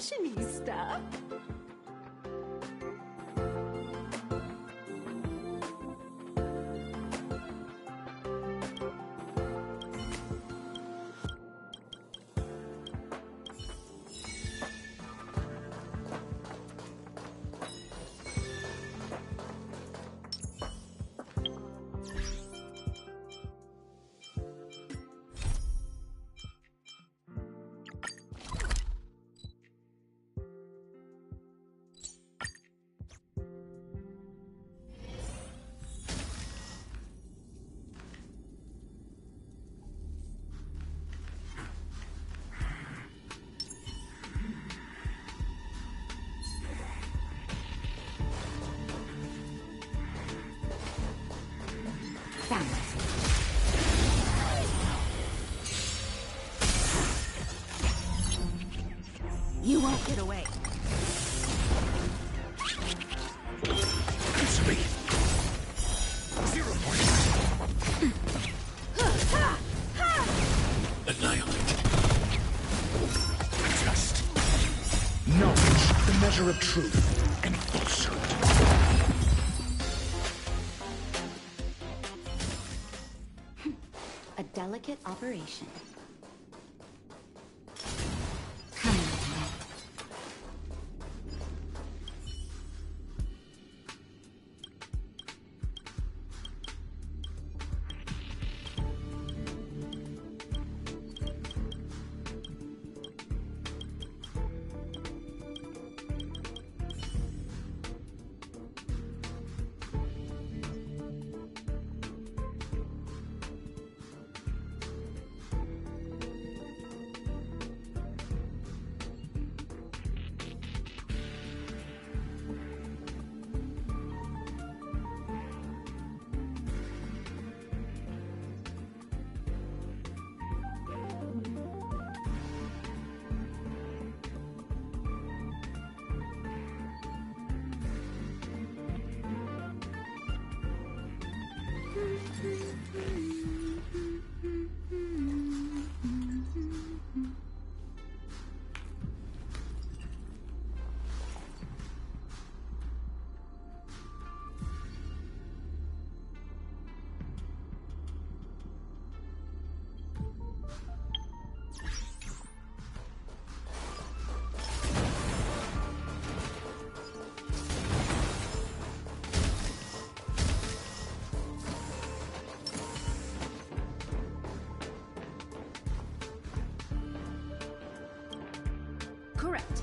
fashionista. You won't get away. It's me. 0 point. Annihilate. Just. Knowledge, the measure of truth and falsehood. A delicate operation. Correct.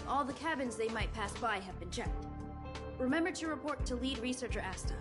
All the cabins they might pass by have been checked. Remember to report to lead researcher Asta.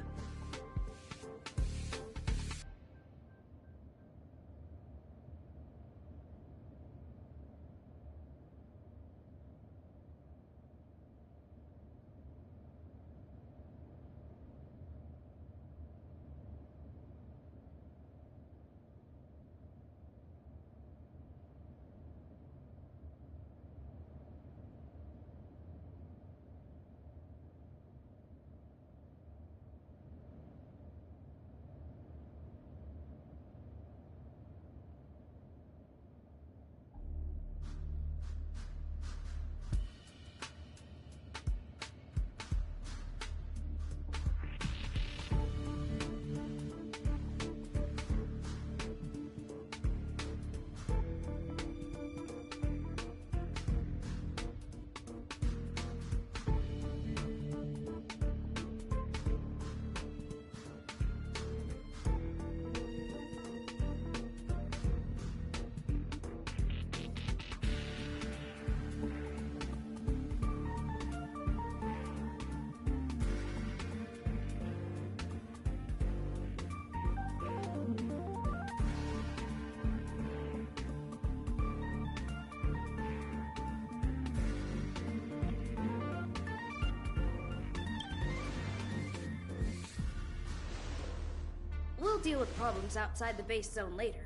We'll deal with problems outside the base zone later.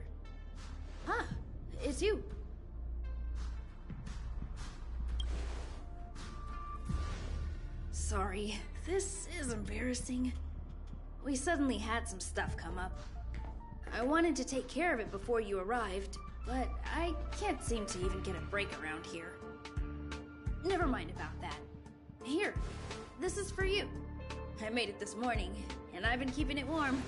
Huh, it's you. Sorry, this is embarrassing. We suddenly had some stuff come up. I wanted to take care of it before you arrived, but I can't seem to even get a break around here. Never mind about that. Here, this is for you. I made it this morning, and I've been keeping it warm.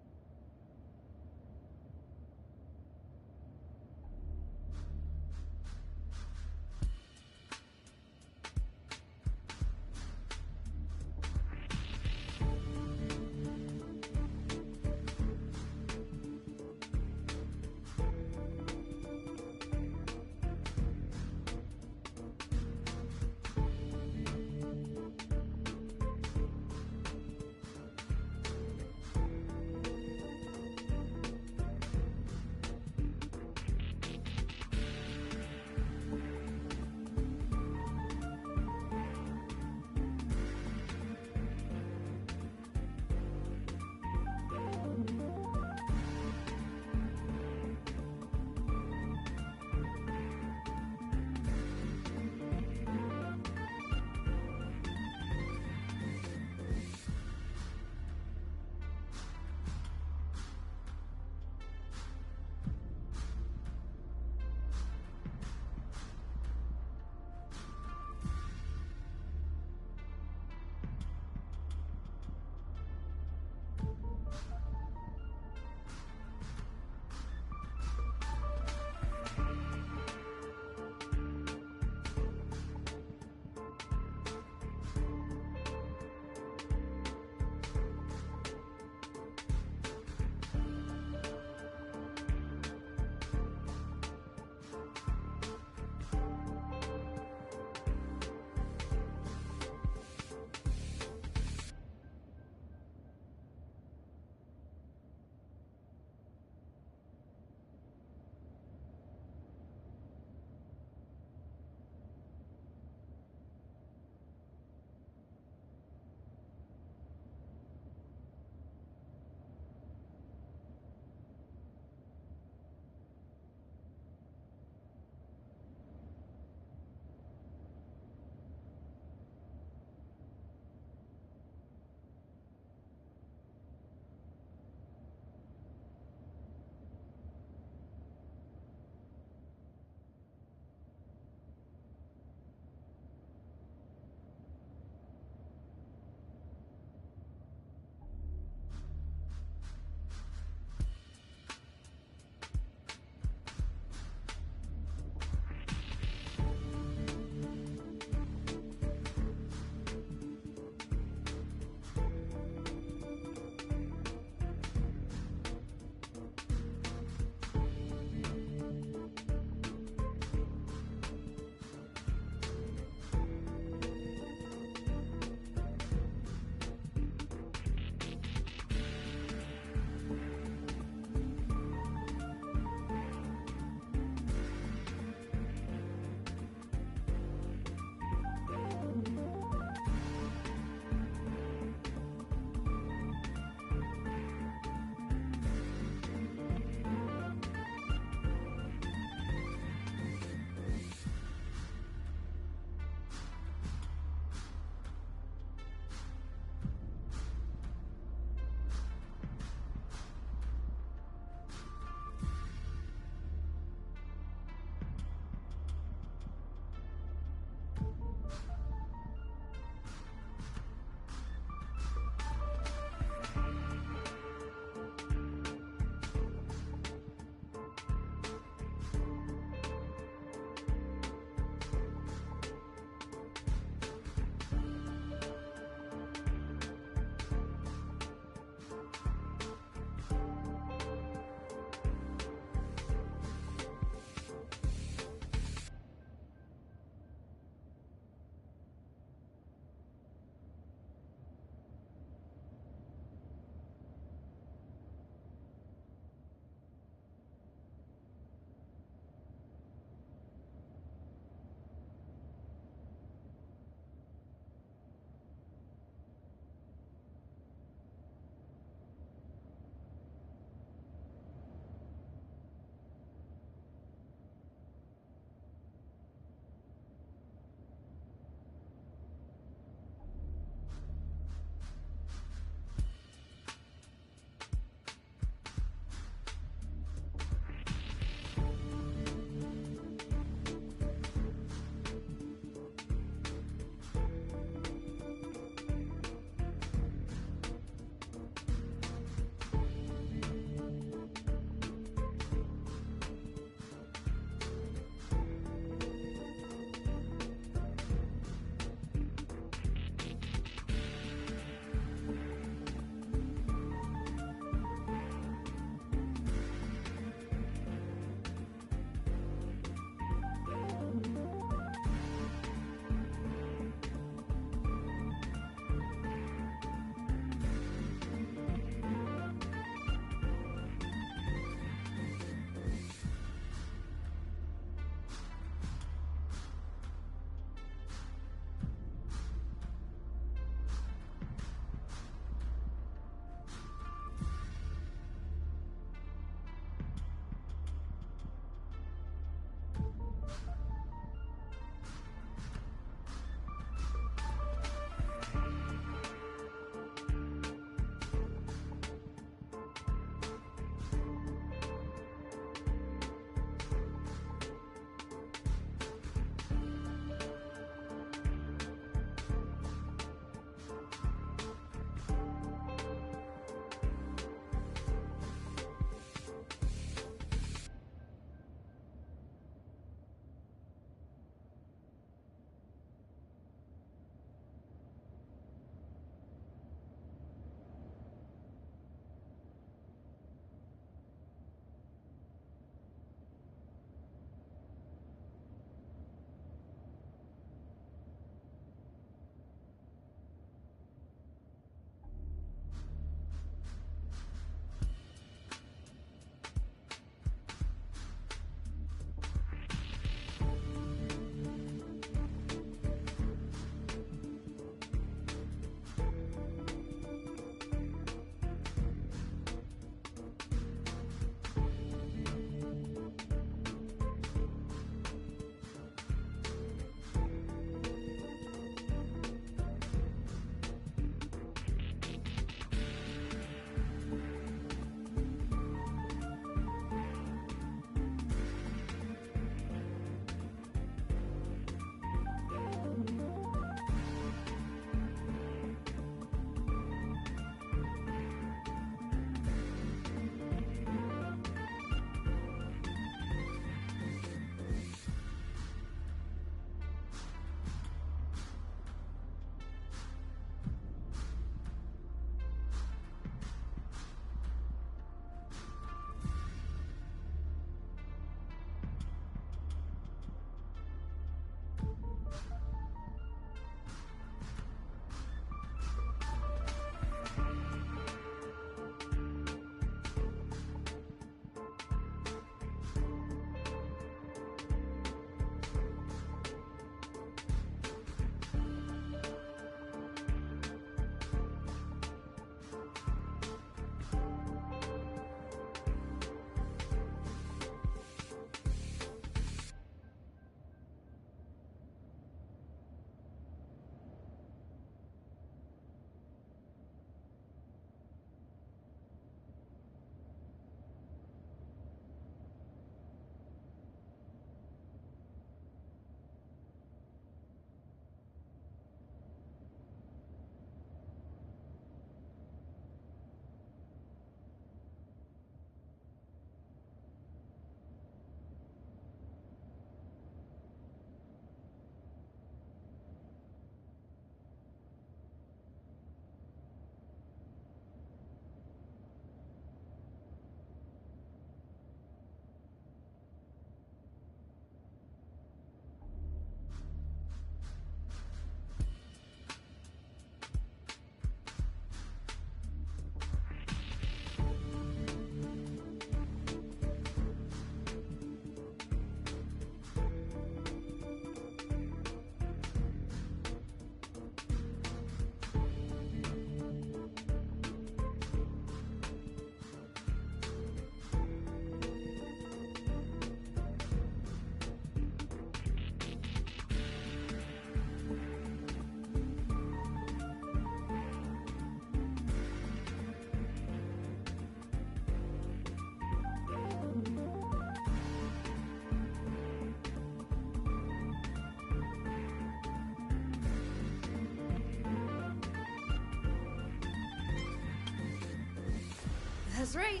That's right.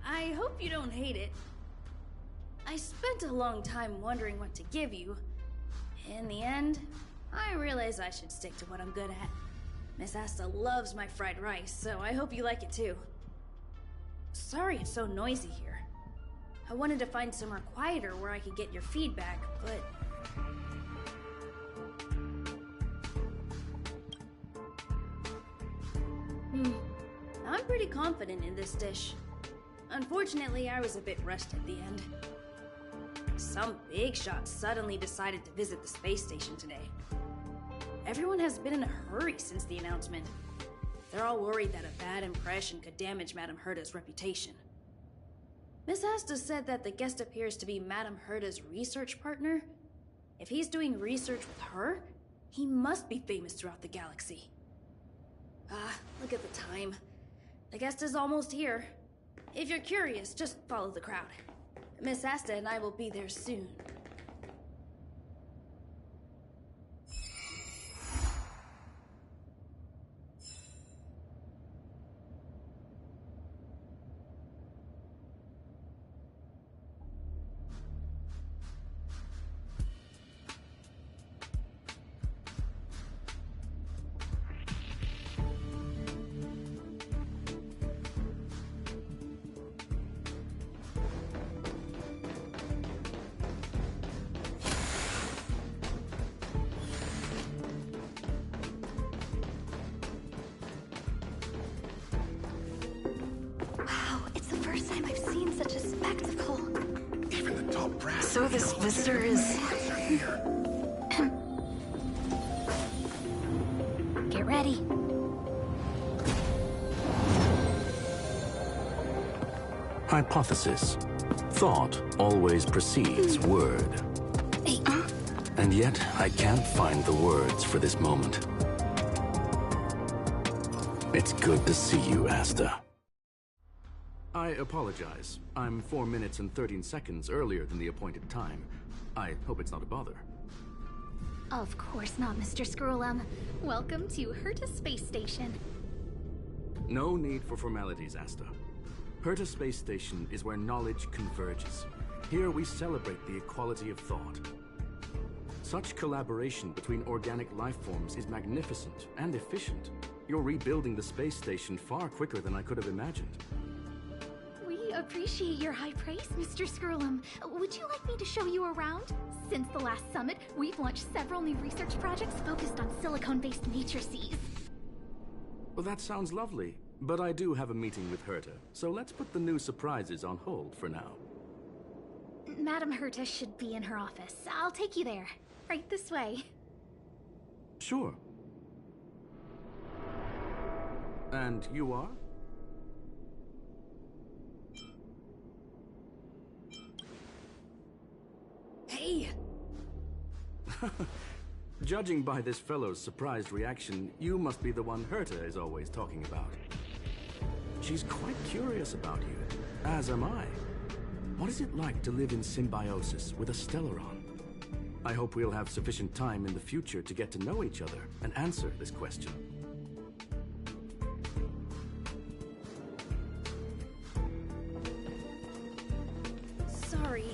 I hope you don't hate it. I spent a long time wondering what to give you. In the end, I realized I should stick to what I'm good at. Miss Asta loves my fried rice, so I hope you like it too. Sorry it's so noisy here. I wanted to find somewhere quieter where I could get your feedback, but... I'm pretty confident in this dish. Unfortunately, I was a bit rushed at the end. Some big shot suddenly decided to visit the space station today. Everyone has been in a hurry since the announcement. They're all worried that a bad impression could damage Madame Herta's reputation. Miss Asta said that the guest appears to be Madame Herta's research partner. If he's doing research with her, he must be famous throughout the galaxy. Look at the time. The guest is almost here. If you're curious, just follow the crowd. Miss Asta and I will be there soon. So this visitor is... Get ready. Hypothesis. Thought always precedes word. And yet, I can't find the words for this moment. It's good to see you, Asta. I apologize. I'm 4 minutes and 13 seconds earlier than the appointed time. I hope it's not a bother. Of course not, Mr. Scrollum. Welcome to Herta Space Station. No need for formalities, Asta. Herta Space Station is where knowledge converges. Here we celebrate the equality of thought. Such collaboration between organic life forms is magnificent and efficient. You're rebuilding the space station far quicker than I could have imagined. We appreciate your high praise, Mr. Scrollum. Would you like me to show you around? Since the last summit, we've launched several new research projects focused on silicone-based matrices. Well, that sounds lovely, but I do have a meeting with Herta, so let's put the new surprises on hold for now. Madame Herta should be in her office. I'll take you there. Right this way. Sure. And you are? Hey! Judging by this fellow's surprised reaction, you must be the one Herta is always talking about. She's quite curious about you, as am I. What is it like to live in symbiosis with a Stellaron? I hope we'll have sufficient time in the future to get to know each other and answer this question. Sorry.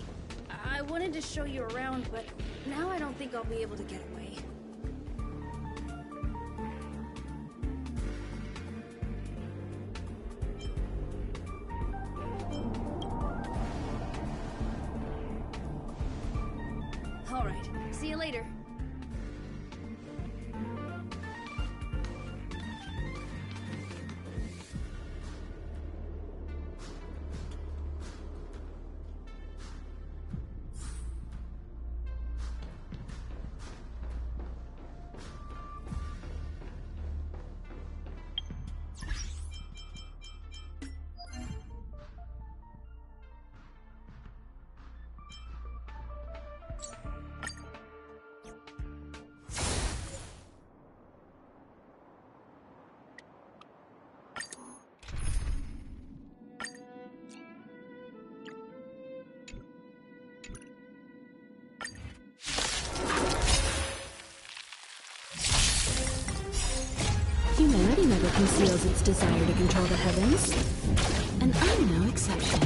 I wanted to show you around, but now I don't think I'll be able to get away. All right. See you later. never conceals its desire to control the heavens, and I'm no exception.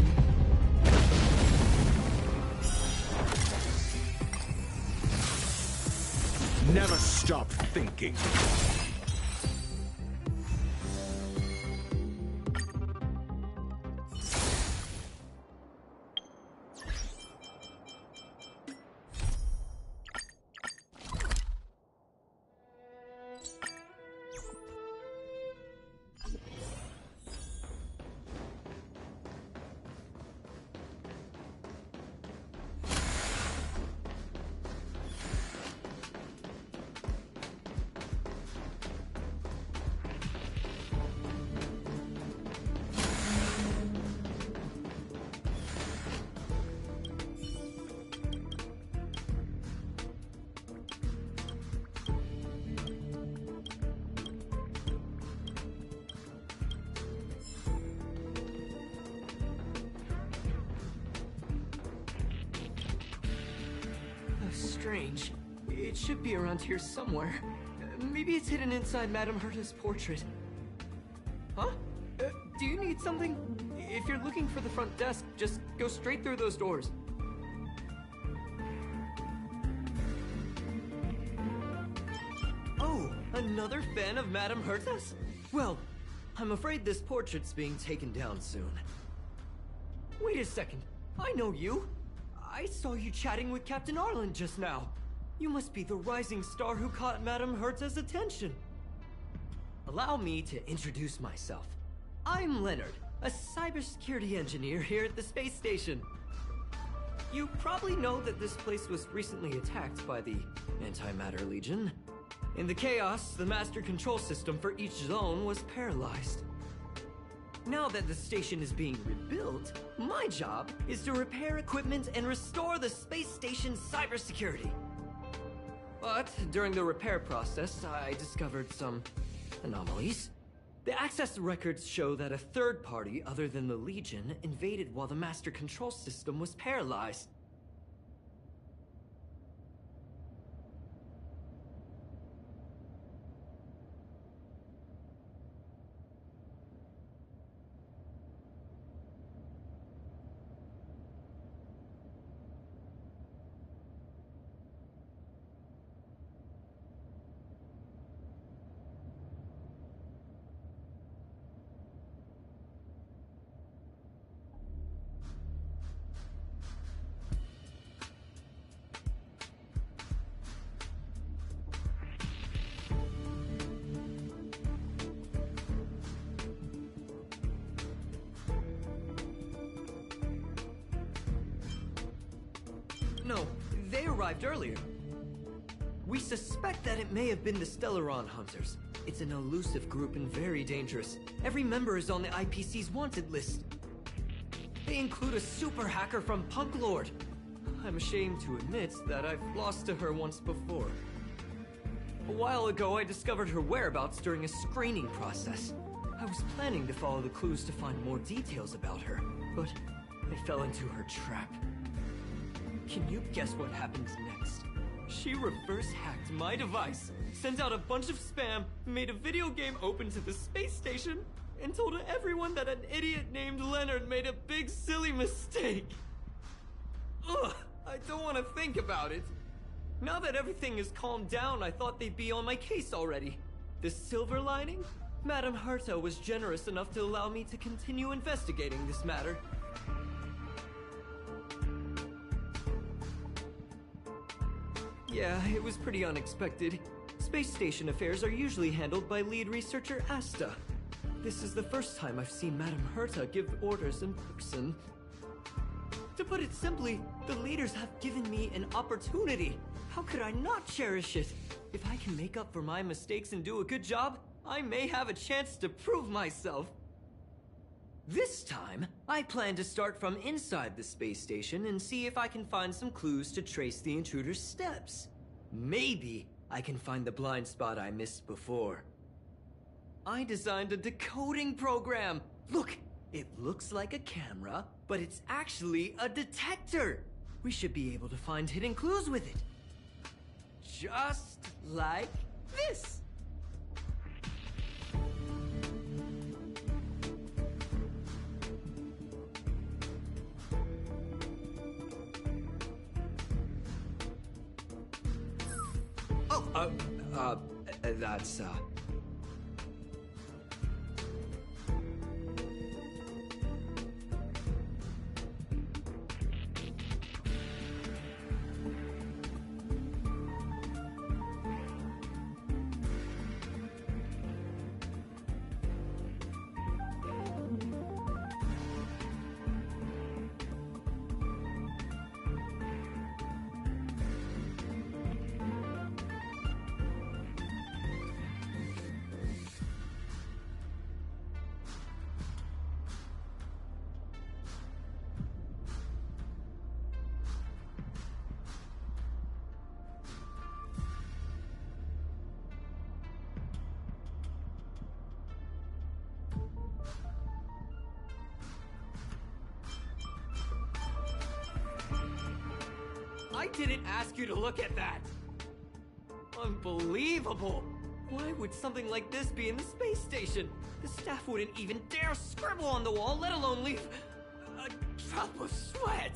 Never stop thinking. Strange. It should be around here somewhere. Maybe it's hidden inside Madame Herta's portrait. Huh? Do you need something? If you're looking for the front desk, just go straight through those doors. Oh, another fan of Madame Herta's? Well, I'm afraid this portrait's being taken down soon. Wait a second. I know you. I saw you chatting with Captain Arlen just now. You must be the rising star who caught Madame Herta's attention. Allow me to introduce myself. I'm Leonard, a cybersecurity engineer here at the space station. You probably know that this place was recently attacked by the Antimatter Legion. In the chaos, the master control system for each zone was paralyzed. Now that the station is being rebuilt, my job is to repair equipment and restore the space station's cybersecurity. But during the repair process, I discovered some anomalies. The access records show that a third party other than the Legion invaded while the master control system was paralyzed. No, they arrived earlier. We suspect that it may have been the Stellaron Hunters. It's an elusive group and very dangerous. Every member is on the IPC's wanted list. They include a super hacker from Punk Lord. I'm ashamed to admit that I've lost to her once before. A while ago, I discovered her whereabouts during a screening process. I was planning to follow the clues to find more details about her, but I fell into her trap. Can you guess what happens next? She reverse-hacked my device, sent out a bunch of spam, made a video game open to the space station, and told everyone that an idiot named Leonard made a big silly mistake. Ugh, I don't want to think about it. Now that everything is calmed down, I thought they'd be on my case already. The silver lining? Madame Herta was generous enough to allow me to continue investigating this matter. Yeah, it was pretty unexpected. Space station affairs are usually handled by lead researcher Asta. This is the first time I've seen Madame Herta give orders in person. To put it simply, the leaders have given me an opportunity. How could I not cherish it? If I can make up for my mistakes and do a good job, I may have a chance to prove myself. This time, I plan to start from inside the space station and see if I can find some clues to trace the intruder's steps. Maybe I can find the blind spot I missed before. I designed a decoding program. Look, it looks like a camera, but it's actually a detector. We should be able to find hidden clues with it. Just like this. That's, I didn't ask you to look at that! Unbelievable! Why would something like this be in the space station? The staff wouldn't even dare scribble on the wall, let alone leave a drop of sweat!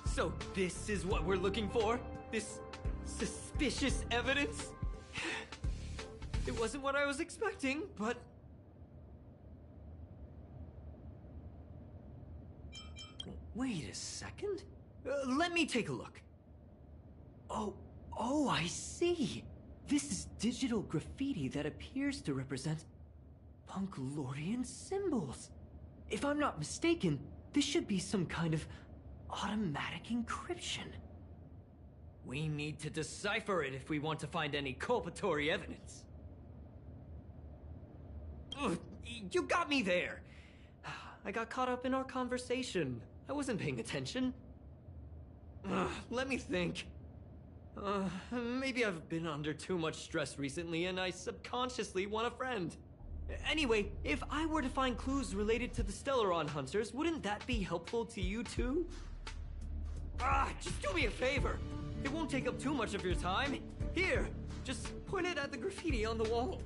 So this is what we're looking for? This suspicious evidence? It wasn't what I was expecting, but... Wait a second? Let me take a look. Oh, I see. This is digital graffiti that appears to represent Punklorian symbols. If I'm not mistaken, this should be some kind of automatic encryption. We need to decipher it if we want to find any culpatory evidence. Ugh, you got me there. I got caught up in our conversation. I wasn't paying attention. Let me think. Maybe I've been under too much stress recently and I subconsciously want a friend. Anyway, if I were to find clues related to the Stellaron Hunters, wouldn't that be helpful to you too? Just do me a favor. It won't take up too much of your time. Here, just point it at the graffiti on the wall.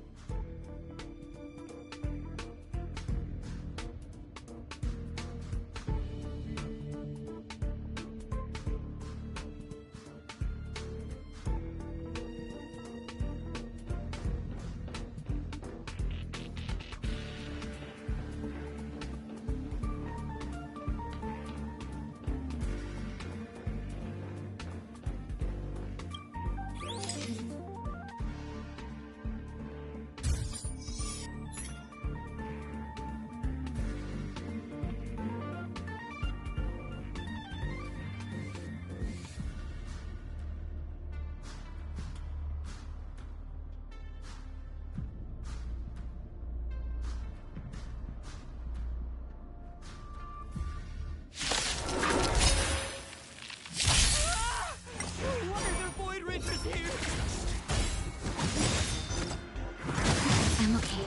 I'm okay.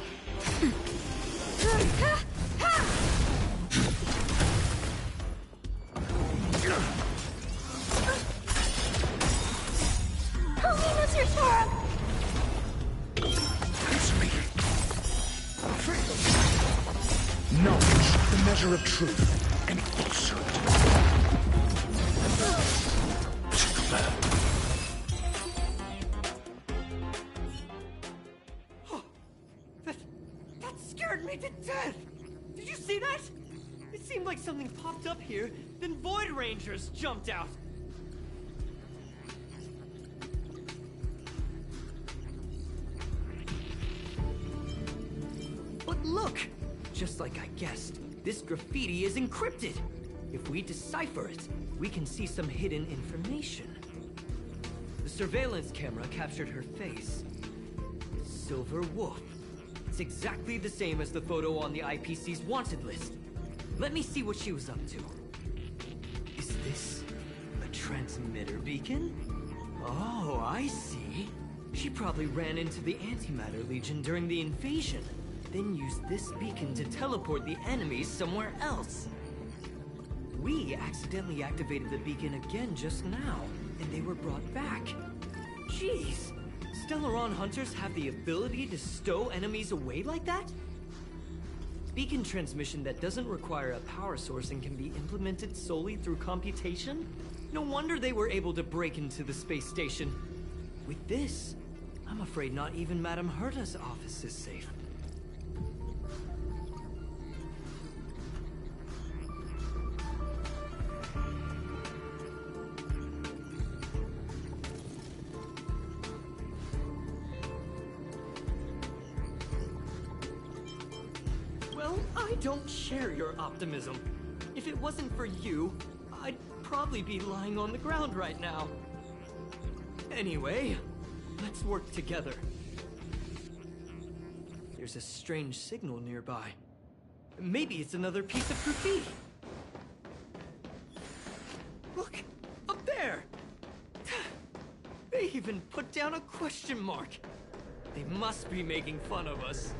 Answer me. Knowledge, the measure of truth, and falsehood. That scared me to death! Did you see that? It seemed like something popped up here, then Void Rangers jumped out. But look! Just like I guessed, this graffiti is encrypted. If we decipher it, we can see some hidden information. The surveillance camera captured her face. Silver Wolf. It's exactly the same as the photo on the IPC's wanted list. Let me see what she was up to. Is this a transmitter beacon? Oh, I see. She probably ran into the Antimatter Legion during the invasion, then used this beacon to teleport the enemies somewhere else. We accidentally activated the beacon again just now, and they were brought back. Jeez! Stellaron Hunters have the ability to stow enemies away like that? Beacon transmission that doesn't require a power source and can be implemented solely through computation? No wonder they were able to break into the space station. With this, I'm afraid not even Madame Herta's office is safe. Well, I don't share your optimism. If it wasn't for you, I'd probably be lying on the ground right now. Anyway, let's work together. There's a strange signal nearby. Maybe it's another piece of graffiti. Look, up there! They even put down a question mark. They must be making fun of us.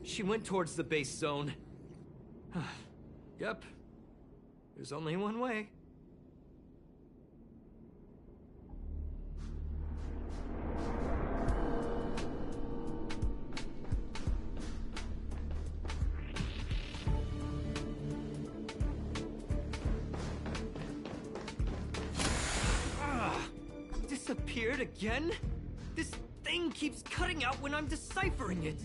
She went towards the base zone. Yep. There's only one way. Disappeared again? This thing keeps cutting out when I'm deciphering it.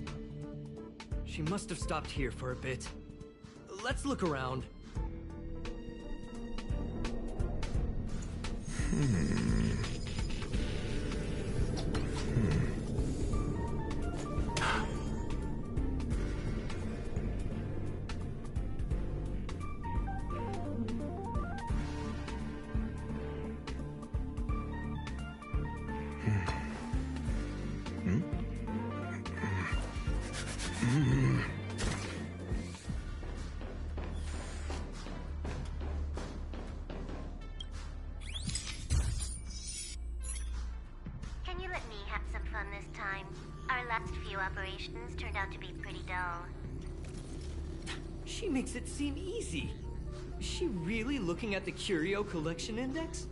She must have stopped here for a bit. Let's look around. Can you let me have some fun this time? Our last few operations turned out to be pretty dull. She makes it seem easy. Is she really looking at the Curio Collection Index?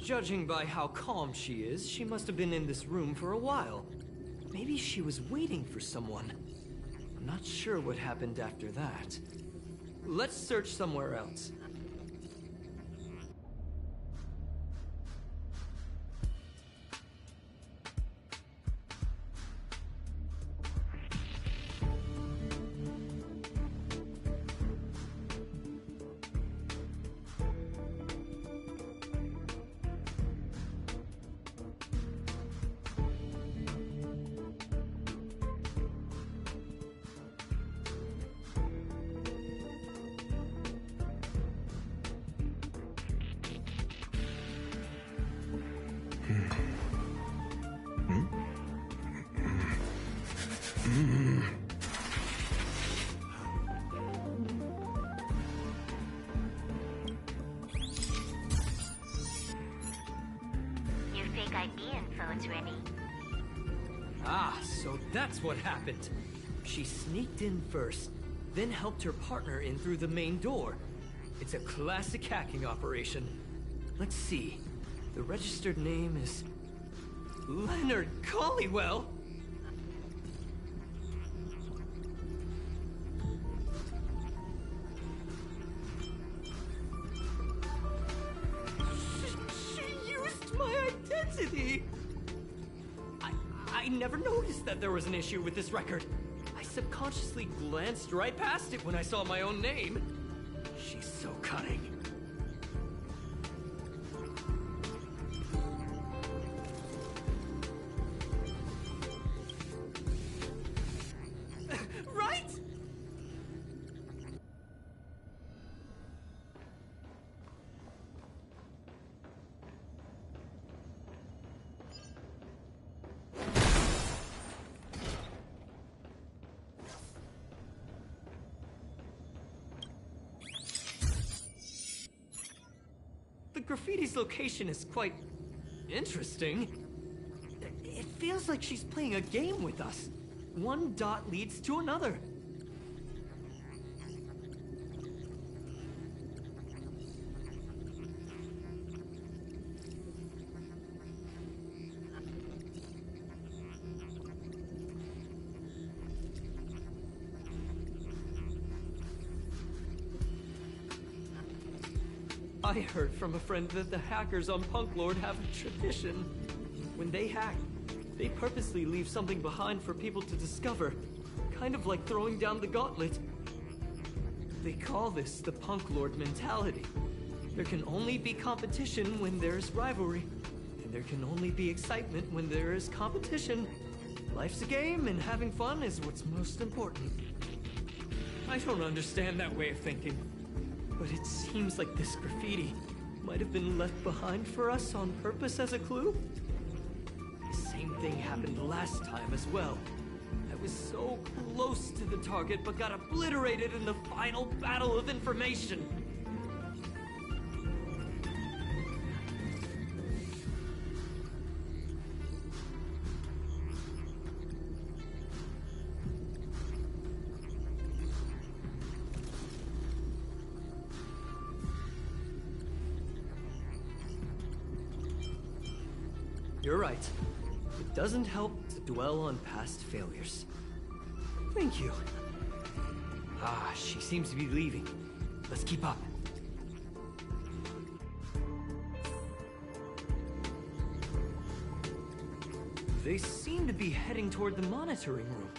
Judging by how calm she is, she must have been in this room for a while. Maybe she was waiting for someone. I'm not sure what happened after that. Let's search somewhere else. Your fake ID info's ready. Ah, so that's what happened. She sneaked in first, then helped her partner in through the main door. It's a classic hacking operation. Let's see. The registered name is Leonard Collywell. She used my identity. I never noticed that there was an issue with this record. I subconsciously glanced right past it when I saw my own name. She's so cunning. Right? The graffiti's location is quite interesting. It feels like she's playing a game with us. One dot leads to another. I heard from a friend that the hackers on Punk Lord have a tradition. When they hack, they purposely leave something behind for people to discover, kind of like throwing down the gauntlet. They call this the Punk Lord mentality. There can only be competition when there's rivalry, and there can only be excitement when there is competition. Life's a game, and having fun is what's most important. I don't understand that way of thinking. But it seems like this graffiti might have been left behind for us on purpose as a clue. The same thing happened last time as well. I was so close to the target but got obliterated in the final battle of information. You're right. It doesn't help to dwell on past failures. Thank you. Ah, she seems to be leaving. Let's keep up. They seem to be heading toward the monitoring room.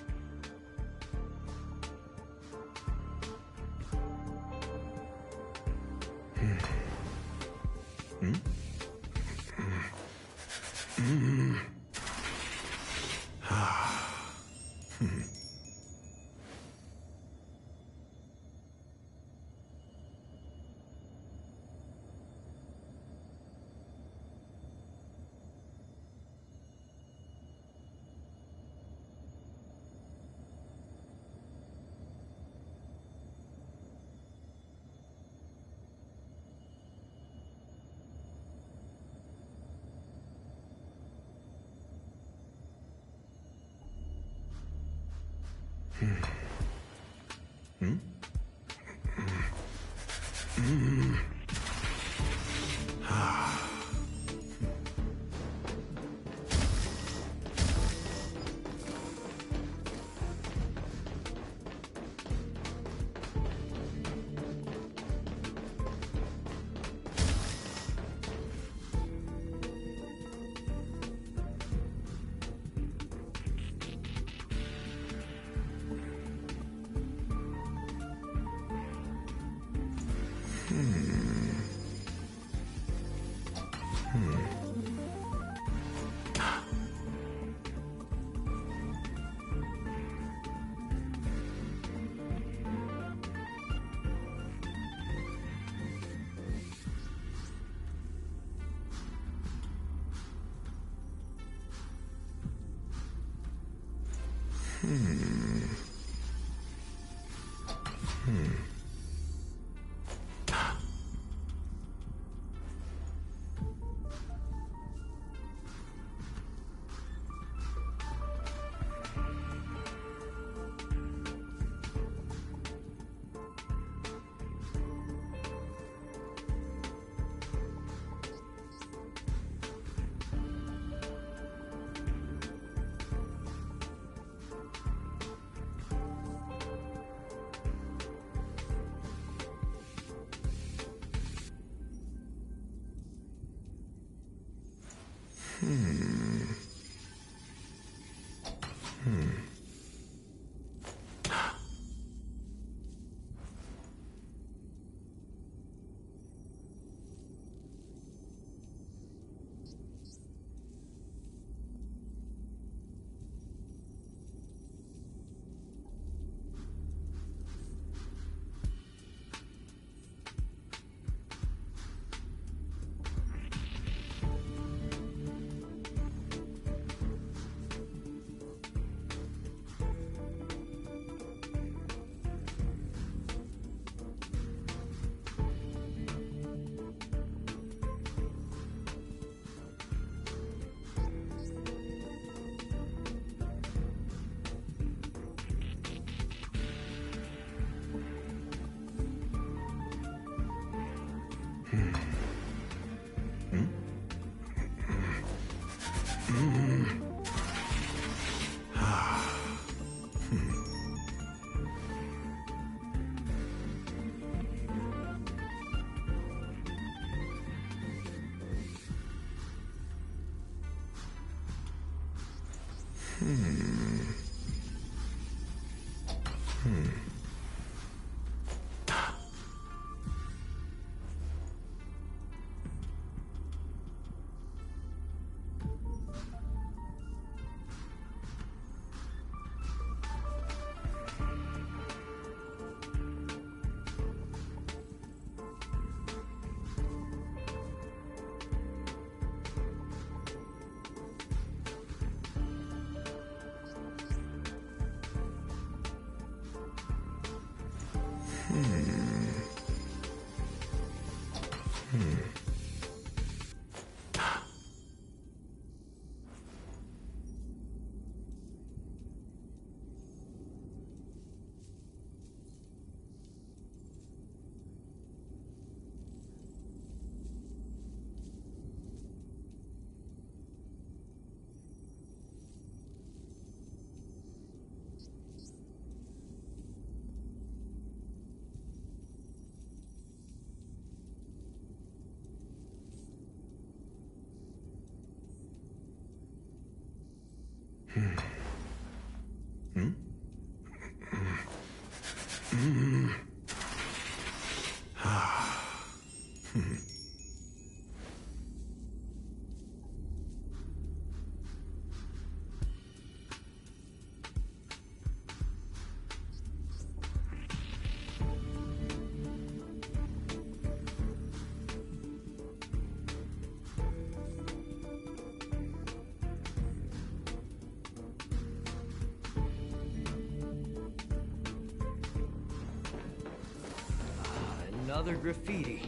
Another graffiti.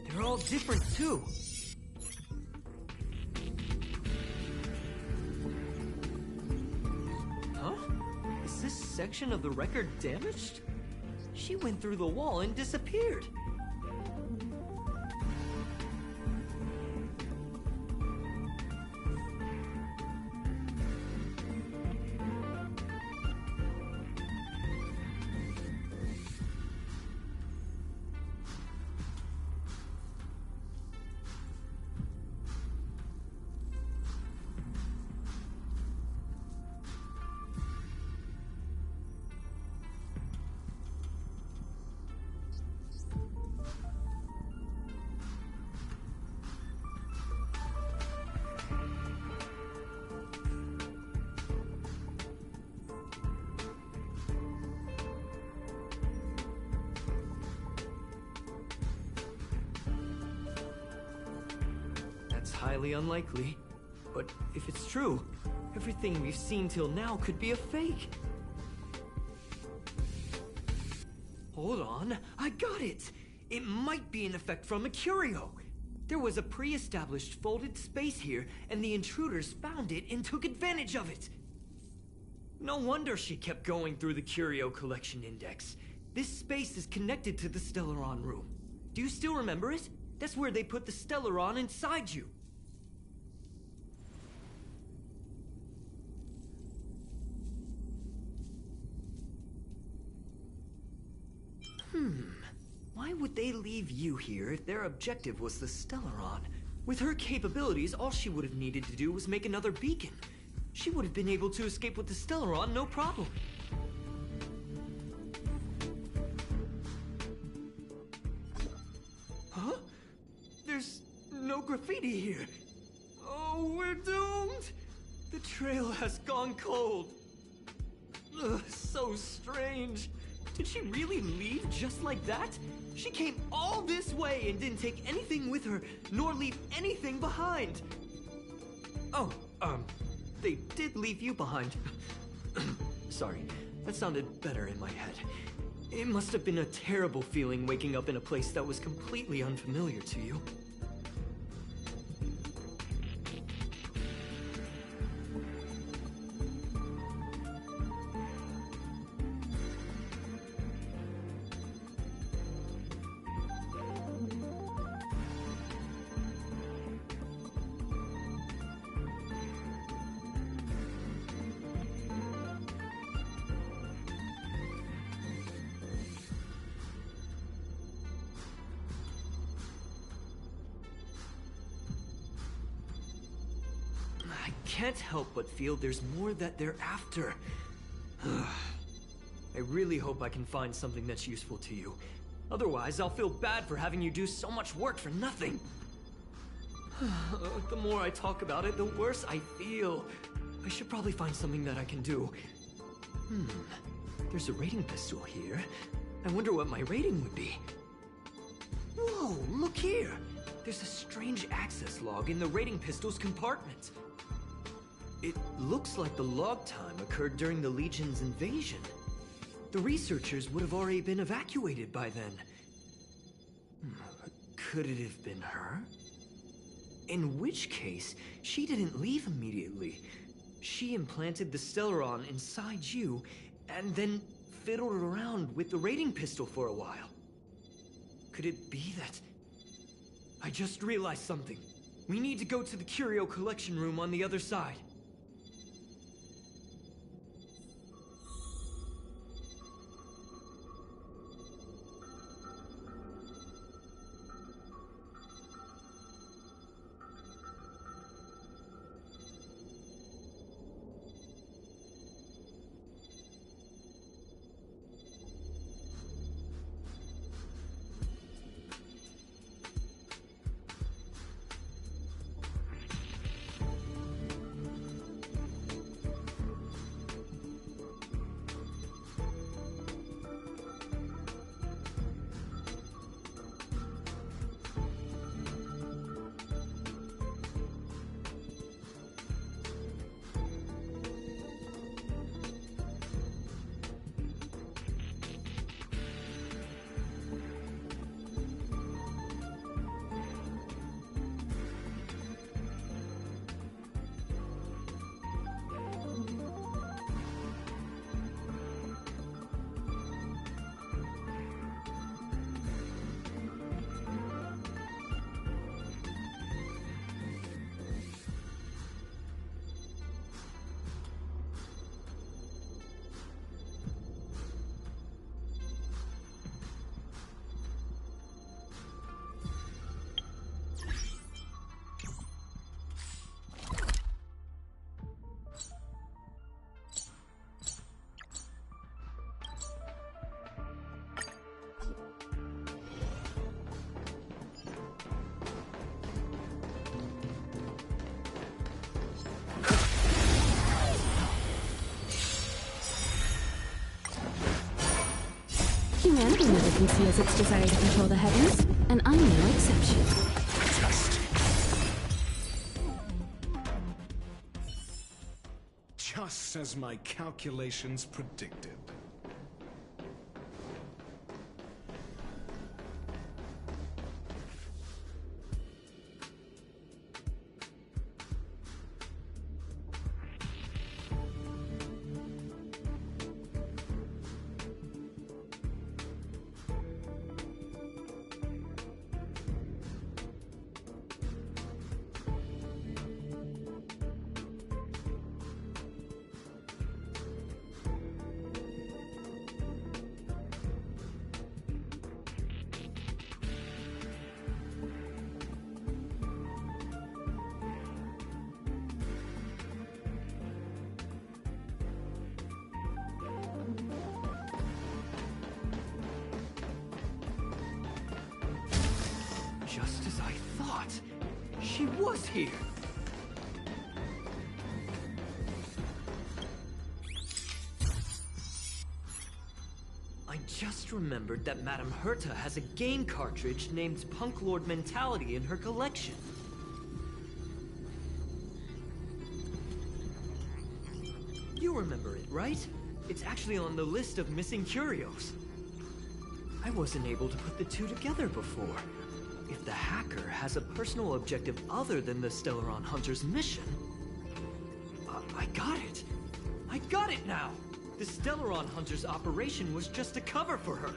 They're all different too. Huh? Is this section of the record damaged? She went through the wall and disappeared. Highly unlikely. But if it's true, everything we've seen till now could be a fake. Hold on, I got it! It might be an effect from a curio. There was a pre-established folded space here, and the intruders found it and took advantage of it. No wonder she kept going through the curio collection index. This space is connected to the Stellaron room. Do you still remember it? That's where they put the Stellaron inside you. Why would they leave you here if their objective was the Stellaron? With her capabilities, all she would have needed to do was make another beacon. She would have been able to escape with the Stellaron, no problem. Huh? There's no graffiti here. Oh, we're doomed! The trail has gone cold. Ugh, so strange. Did she really leave just like that? She came all this way and didn't take anything with her, nor leave anything behind. Oh, they did leave you behind. Sorry, that sounded better in my head. It must have been a terrible feeling waking up in a place that was completely unfamiliar to you. I can't help but feel there's more that they're after. I really hope I can find something that's useful to you. Otherwise, I'll feel bad for having you do so much work for nothing. The more I talk about it, the worse I feel. I should probably find something that I can do. There's a rating pistol here. I wonder what my rating would be. Whoa, look here! There's a strange access log in the rating pistol's compartment. It looks like the log time occurred during the Legion's invasion. The researchers would have already been evacuated by then. Could it have been her? In which case, she didn't leave immediately. She implanted the Stellaron inside you, and then fiddled around with the rating pistol for a while. Could it be that... I just realized something. We need to go to the curio collection room on the other side. Humanity never conceals its desire to control the heavens, and I'm no exception. Just as my calculations predicted. Just as I thought. She was here. I just remembered that Madame Herta has a game cartridge named Punk Lord Mentality in her collection. You remember it, right? It's actually on the list of missing curios. I wasn't able to put the two together before. If the hacker has a personal objective other than the Stellaron Hunter's mission... I got it! I got it now! The Stellaron Hunter's operation was just a cover for her.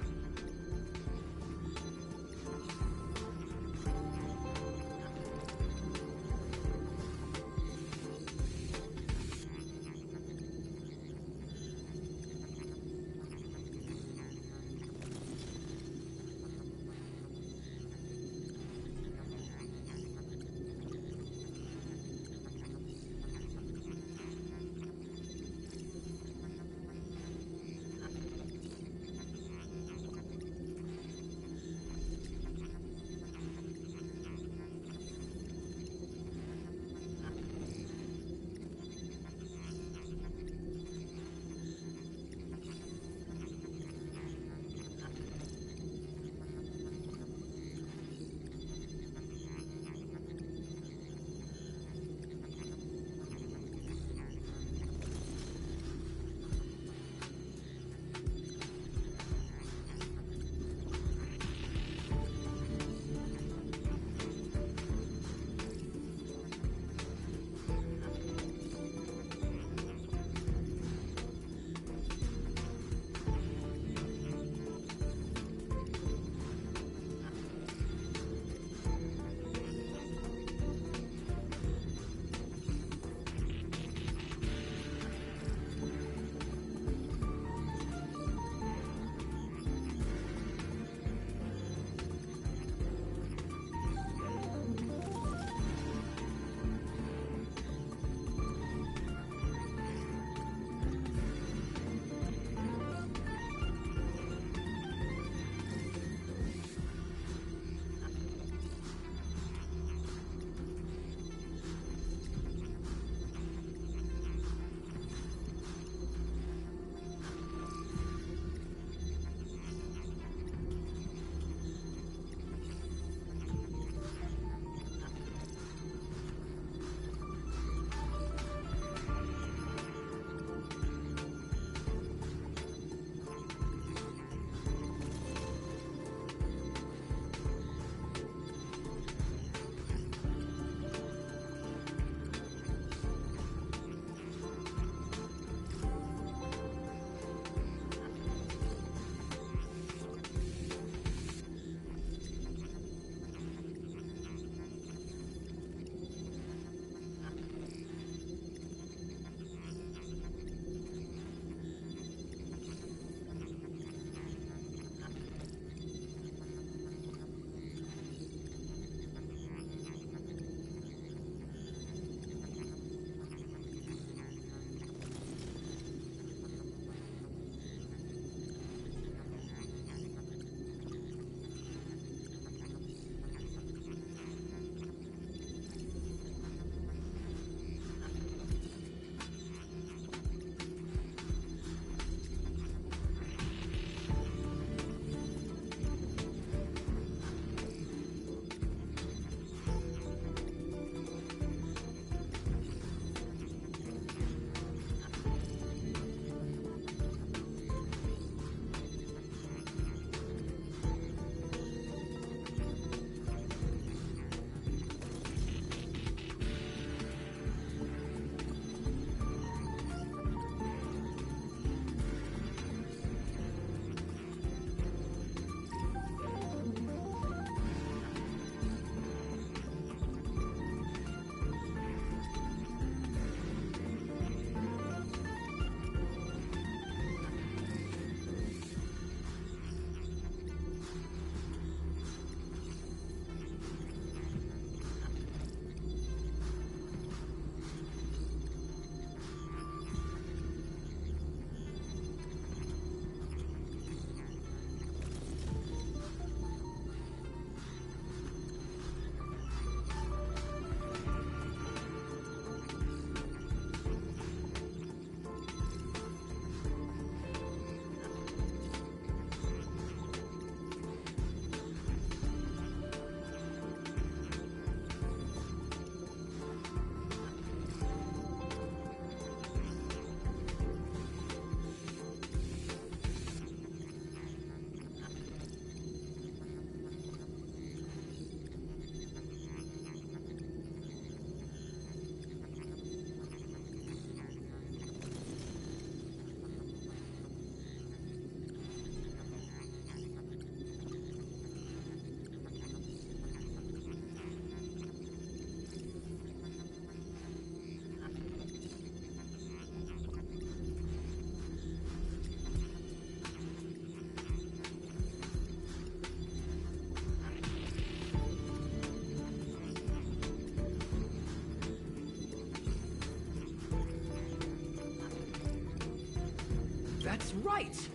was right!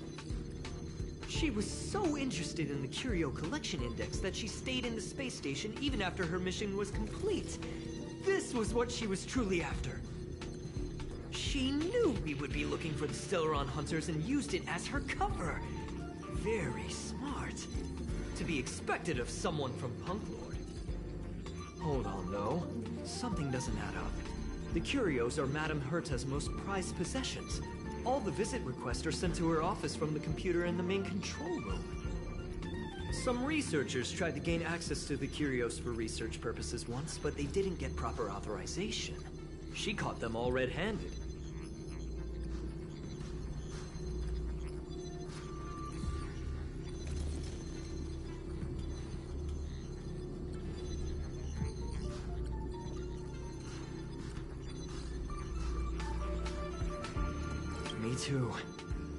She was so interested in the Curio Collection Index that she stayed in the space station even after her mission was complete. This was what she was truly after. She knew we would be looking for the Stellaron Hunters and used it as her cover. Very smart. To be expected of someone from Punk Lord. Hold on, though. Something doesn't add up. The curios are Madame Herta's most prized possessions. All the visit requests are sent to her office from the computer in the main control room. Some researchers tried to gain access to the curios for research purposes once, but they didn't get proper authorization. She caught them all red-handed. Me too.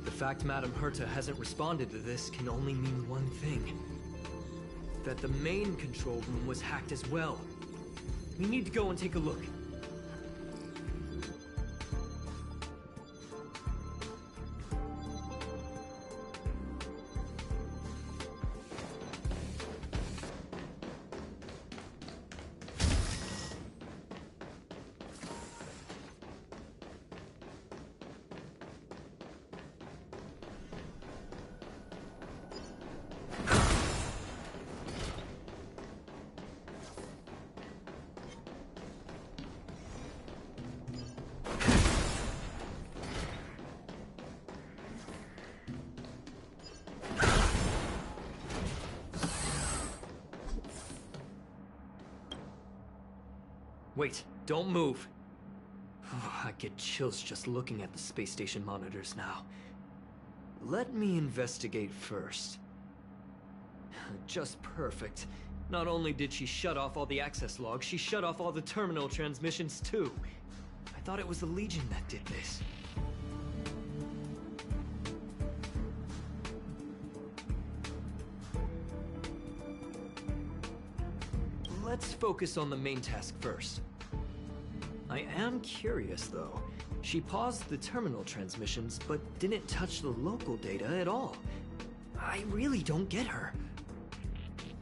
The fact Madame Herta hasn't responded to this can only mean one thing. That the main control room was hacked as well. We need to go and take a look. Wait, don't move. I get chills just looking at the space station monitors now. Let me investigate first. Just perfect. Not only did she shut off all the access logs, she shut off all the terminal transmissions too. I thought it was the Legion that did this. Let's focus on the main task first. I am curious, though. She paused the terminal transmissions, but didn't touch the local data at all. I really don't get her.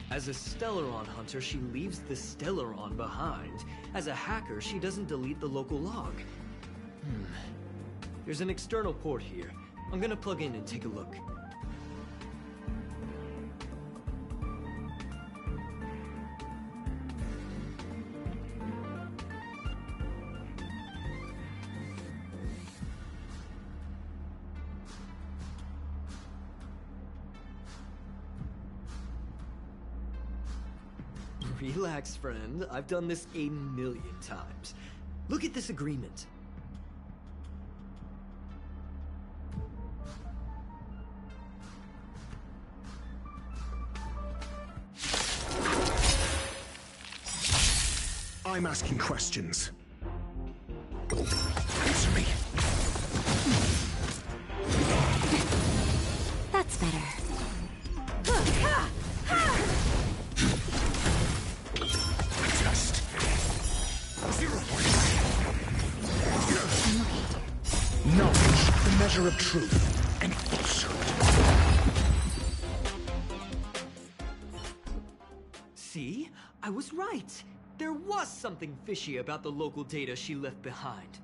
As a Stellaron hunter, she leaves the Stellaron behind. As a hacker, she doesn't delete the local log. There's an external port here. I'm gonna plug in and take a look. Relax, friend. I've done this 1,000,000 times. Look at this agreement. I'm asking questions. Answer me. That's better. Just 0 point. Knowledge, the measure of truth, and falsehood. See? I was right. There was something fishy about the local data she left behind.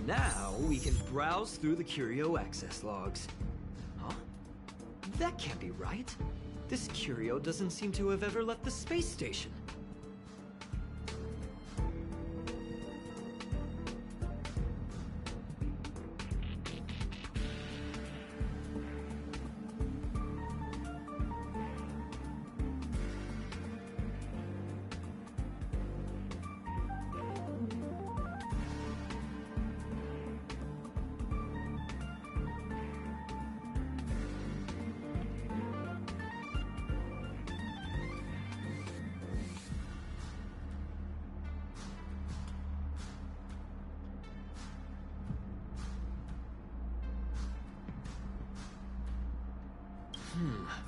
Now we can browse through the Curio access logs. Huh? That can't be right. This Curio doesn't seem to have ever left the space station.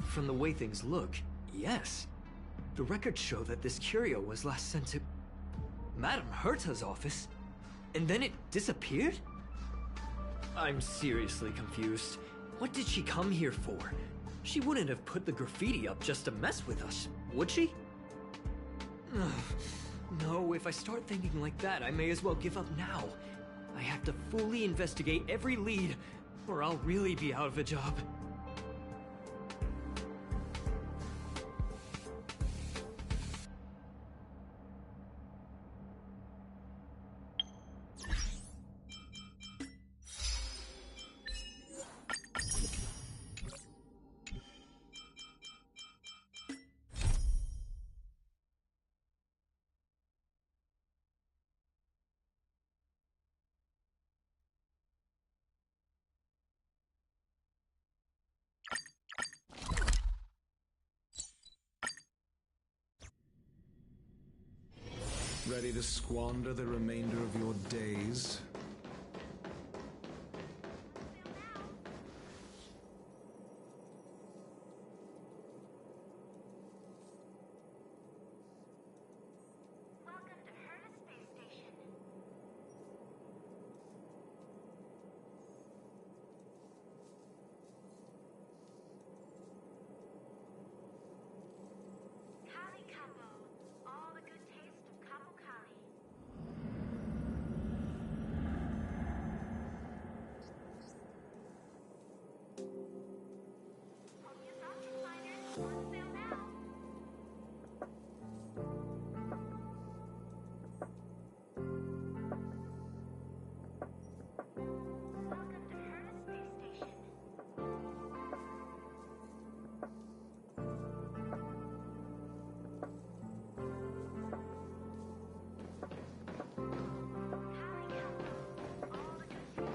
From the way things look, yes. The records show that this curio was last sent to Madame Herta's office, and then it disappeared? I'm seriously confused. What did she come here for? She wouldn't have put the graffiti up just to mess with us, would she? No, if I start thinking like that, I may as well give up now. I have to fully investigate every lead, or I'll really be out of a job. Ready to squander the remainder of your days? Welcome to Herta Space Station. Kali Capo. All the good taste of Capo Kali. Hope you found your finders. On sale now. Welcome to Herta Space Station. Kali Capo. All the good taste.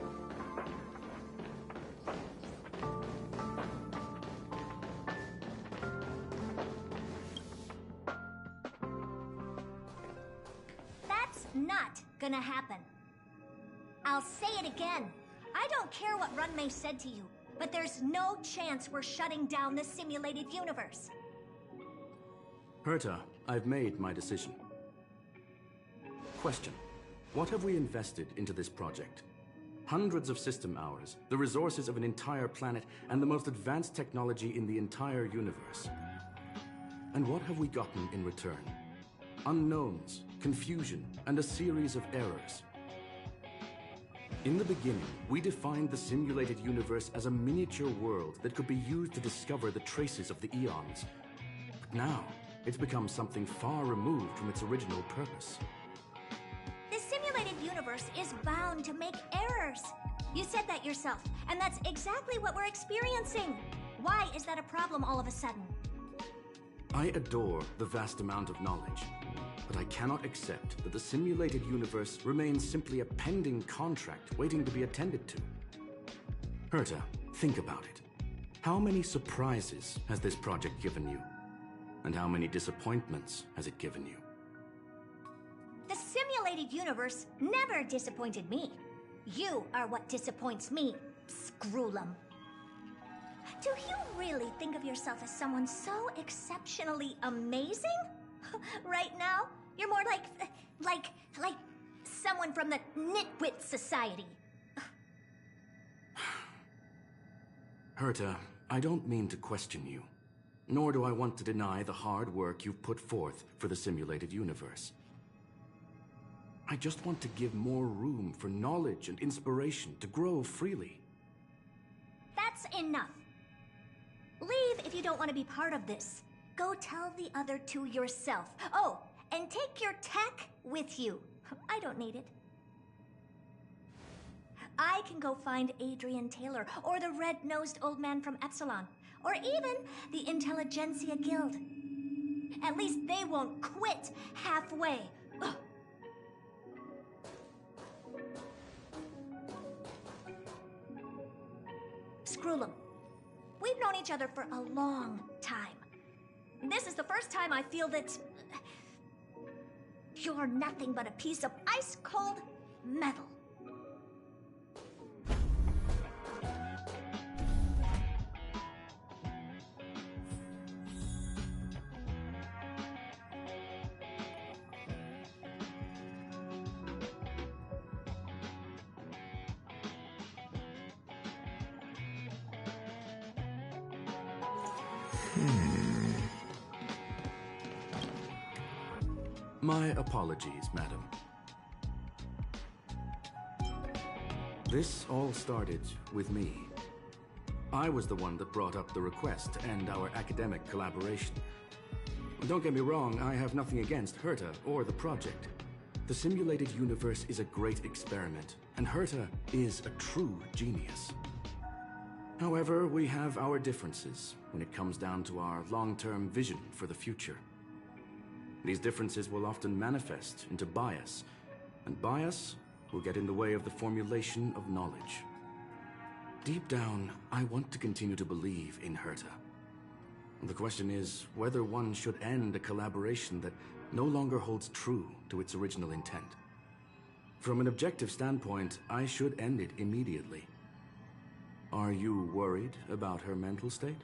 That's not gonna happen. I'll say it again. I don't care what Runmei said to you, but there's no chance we're shutting down the simulated universe. Herta, I've made my decision. Question. What have we invested into this project? Hundreds of system hours, the resources of an entire planet, and the most advanced technology in the entire universe. And what have we gotten in return? Unknowns, confusion, and a series of errors. In the beginning, we defined the simulated universe as a miniature world that could be used to discover the traces of the eons. But now, it's become something far removed from its original purpose. The simulated universe is bound to make errors. You said that yourself, and that's exactly what we're experiencing. Why is that a problem all of a sudden? I adore the vast amount of knowledge, but I cannot accept that the simulated universe remains simply a pending contract waiting to be attended to. Herta, think about it. How many surprises has this project given you? And how many disappointments has it given you? The simulated universe never disappointed me. You are what disappoints me, Scroolum. Do you really think of yourself as someone so exceptionally amazing? Right now, you're more like someone from the Nitwit Society. Herta, I don't mean to question you, nor do I want to deny the hard work you've put forth for the simulated universe. I just want to give more room for knowledge and inspiration to grow freely. That's enough. Leave if you don't want to be part of this. Go tell the other two yourself. Oh, and take your tech with you. I don't need it. I can go find Adrian Taylor, or the red-nosed old man from Epsilon, or even the Intelligentsia Guild. At least they won't quit halfway. Ugh. Scroolum, we've known each other for a long time. This is the first time I feel that you're nothing but a piece of ice-cold metal. My apologies, madam. This all started with me. I was the one that brought up the request to end our academic collaboration. Don't get me wrong, I have nothing against Herta or the project. The simulated universe is a great experiment, and Herta is a true genius. However, we have our differences when it comes down to our long-term vision for the future. These differences will often manifest into bias, and bias will get in the way of the formulation of knowledge. Deep down, I want to continue to believe in Herta. The question is whether one should end a collaboration that no longer holds true to its original intent. From an objective standpoint, I should end it immediately. Are you worried about her mental state?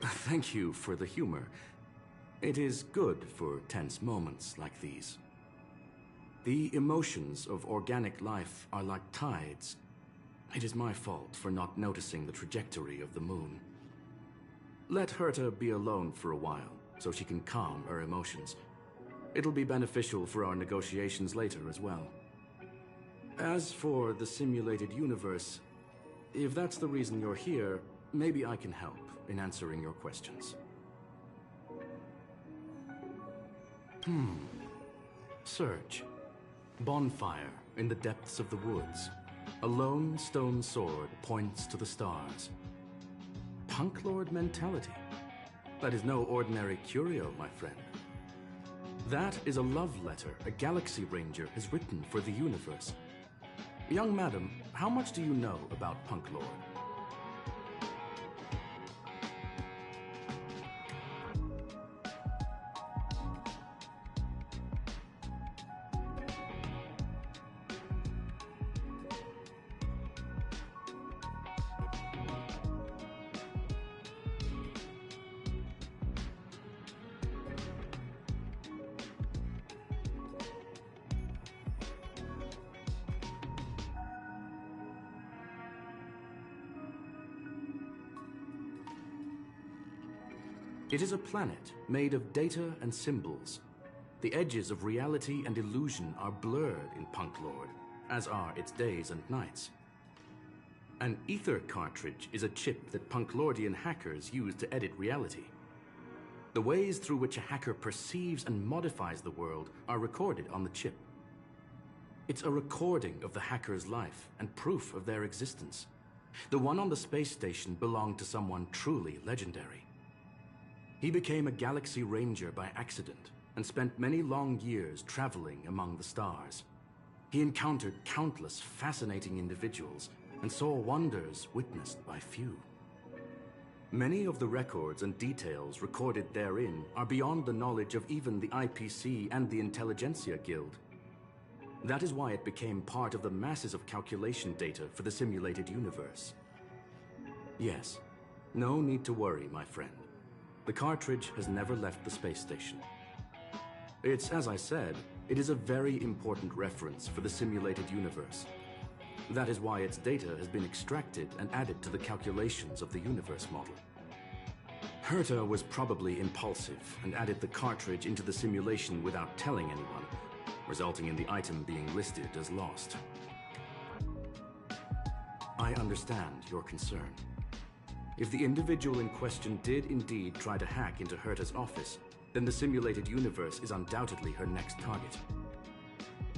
Thank you for the humor. It is good for tense moments like these. The emotions of organic life are like tides. It is my fault for not noticing the trajectory of the moon. Let Herta be alone for a while, so she can calm her emotions. It'll be beneficial for our negotiations later as well. As for the simulated universe, if that's the reason you're here, maybe I can help in answering your questions. Search. Bonfire in the depths of the woods. A lone stone sword points to the stars. Punk Lord mentality. That is no ordinary curio, my friend. That is a love letter a Galaxy Ranger has written for the universe. Young madam, how much do you know about Punk Lord? It is a planet made of data and symbols. The edges of reality and illusion are blurred in Punk Lord, as are its days and nights. An ether cartridge is a chip that Punk Lordian hackers use to edit reality. The ways through which a hacker perceives and modifies the world are recorded on the chip. It's a recording of the hacker's life and proof of their existence. The one on the space station belonged to someone truly legendary. He became a Galaxy Ranger by accident and spent many long years traveling among the stars. He encountered countless fascinating individuals and saw wonders witnessed by few. Many of the records and details recorded therein are beyond the knowledge of even the IPC and the Intelligentsia Guild. That is why it became part of the masses of calculation data for the simulated universe. Yes, no need to worry, my friend. The cartridge has never left the space station. It's, as I said, it is a very important reference for the simulated universe. That is why its data has been extracted and added to the calculations of the universe model. Herta was probably impulsive and added the cartridge into the simulation without telling anyone, resulting in the item being listed as lost. I understand your concern. If the individual in question did indeed try to hack into Herta's office, then the simulated universe is undoubtedly her next target.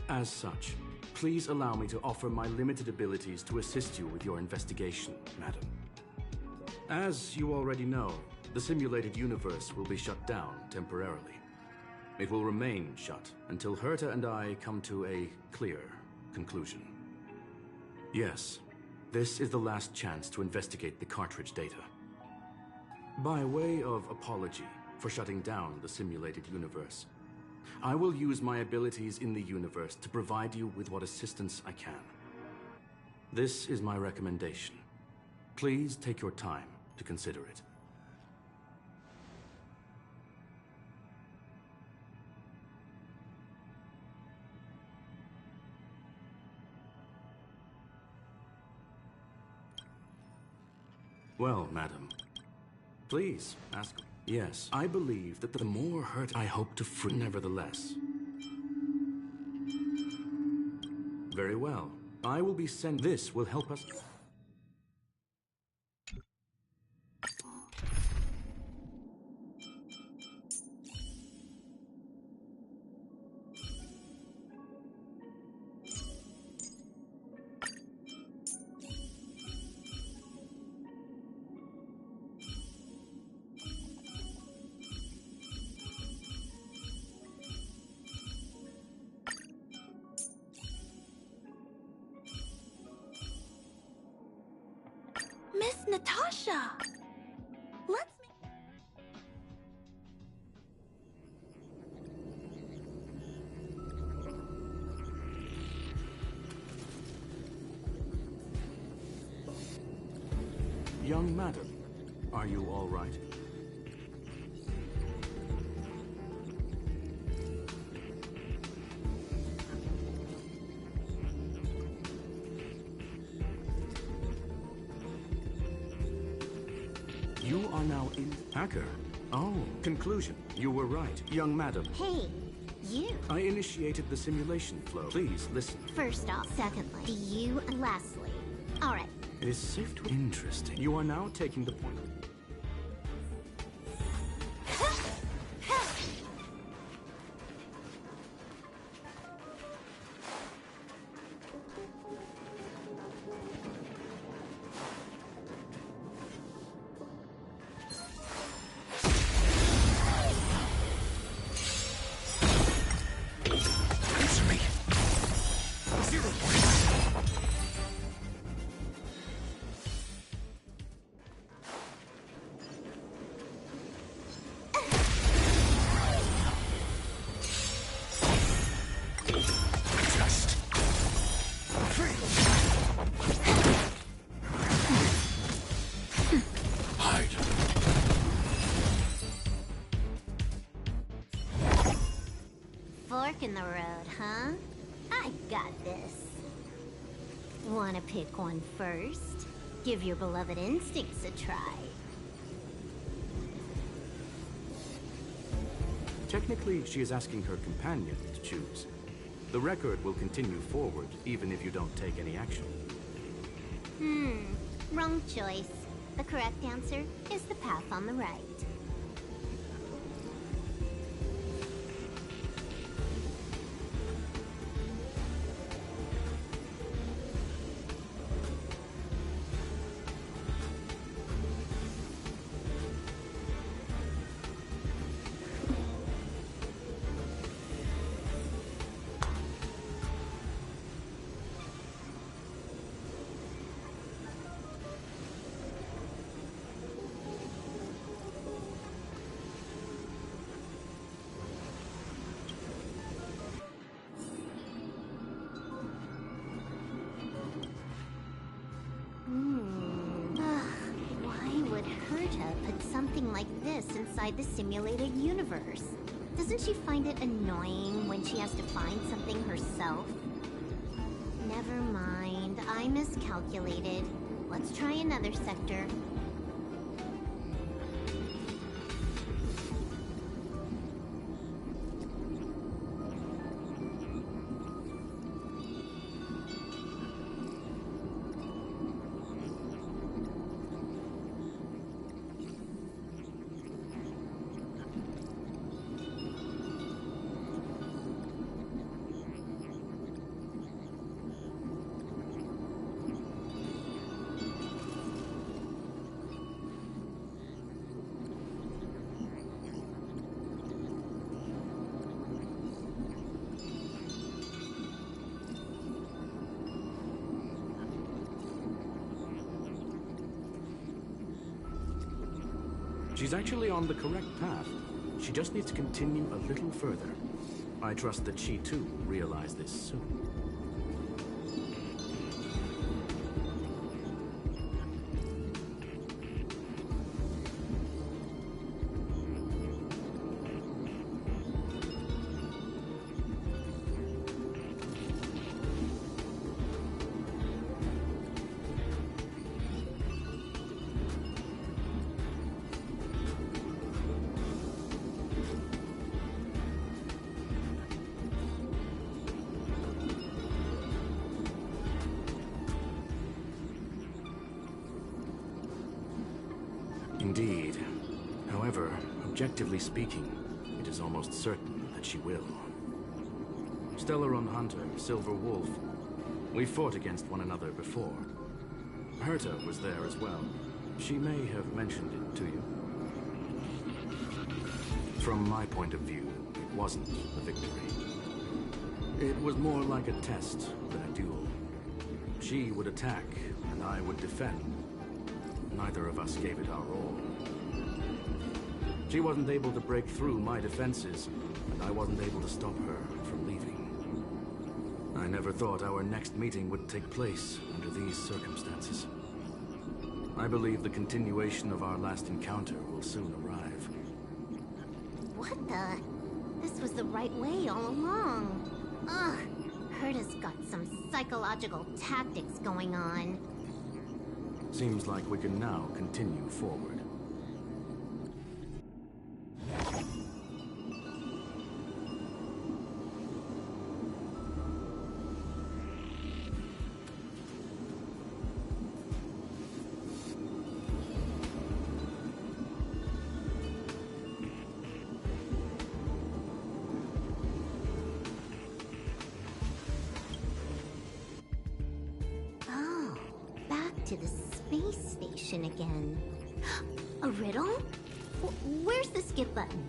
As such, please allow me to offer my limited abilities to assist you with your investigation, madam. As you already know, the simulated universe will be shut down temporarily. It will remain shut until Herta and I come to a clear conclusion. Yes, this is the last chance to investigate the cartridge data. By way of apology for shutting down the simulated universe, I will use my abilities in the universe to provide you with what assistance I can. This is my recommendation. Please take your time to consider it. Well, madam, please ask. Yes, I believe that the more hurt I hope to free, nevertheless. Very well. I will be sent. This will help us. Miss Natasha! Let's Young madam, are you all right? You are now in Hacker. Oh, conclusion. You were right, young madam. Hey, you. I initiated the simulation flow. Please listen. First off. Secondly. You. And lastly. All right. It is safe to... Interesting. You are now taking the point. Answer me. 0 points. Just. Free. Hide. Fork in the road, huh? I got this. Wanna pick one first? Give your beloved instincts a try. Technically, she is asking her companion to choose. The record will continue forward, even if you don't take any action. Wrong choice. The correct answer is the path on the right. Why would Herta put something like this inside the simulated universe? Doesn't she find it annoying when she has to find something herself? Never mind, I miscalculated. Let's try another sector. She's actually on the correct path. She just needs to continue a little further. I trust that she too will realize this soon. Indeed. However, objectively speaking, it is almost certain that she will. Stellaron Hunter, Silver Wolf. We fought against one another before. Herta was there as well. She may have mentioned it to you. From my point of view, it wasn't a victory. It was more like a test than a duel. She would attack, and I would defend. Neither of us gave it our all. She wasn't able to break through my defenses, and I wasn't able to stop her from leaving. I never thought our next meeting would take place under these circumstances. I believe the continuation of our last encounter will soon arrive. What the? This was the right way all along. Ugh, Herta's got some psychological tactics going on. Seems like we can now continue forward. To the space station again. A riddle? Where's the skip button?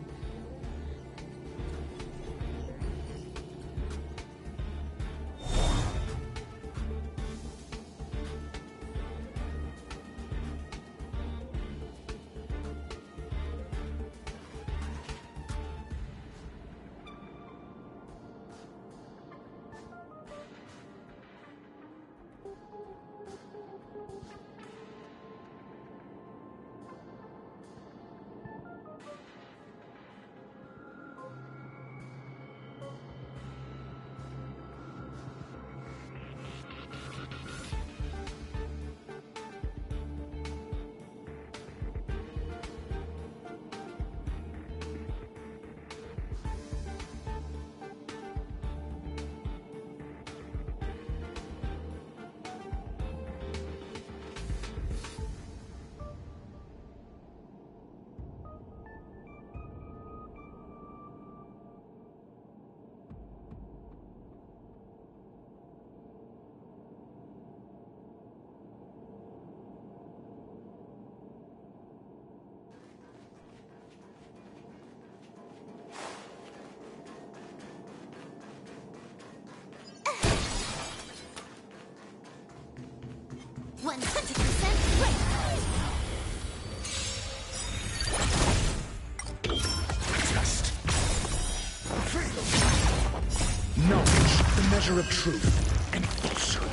Knowledge, the measure of truth and falsehood.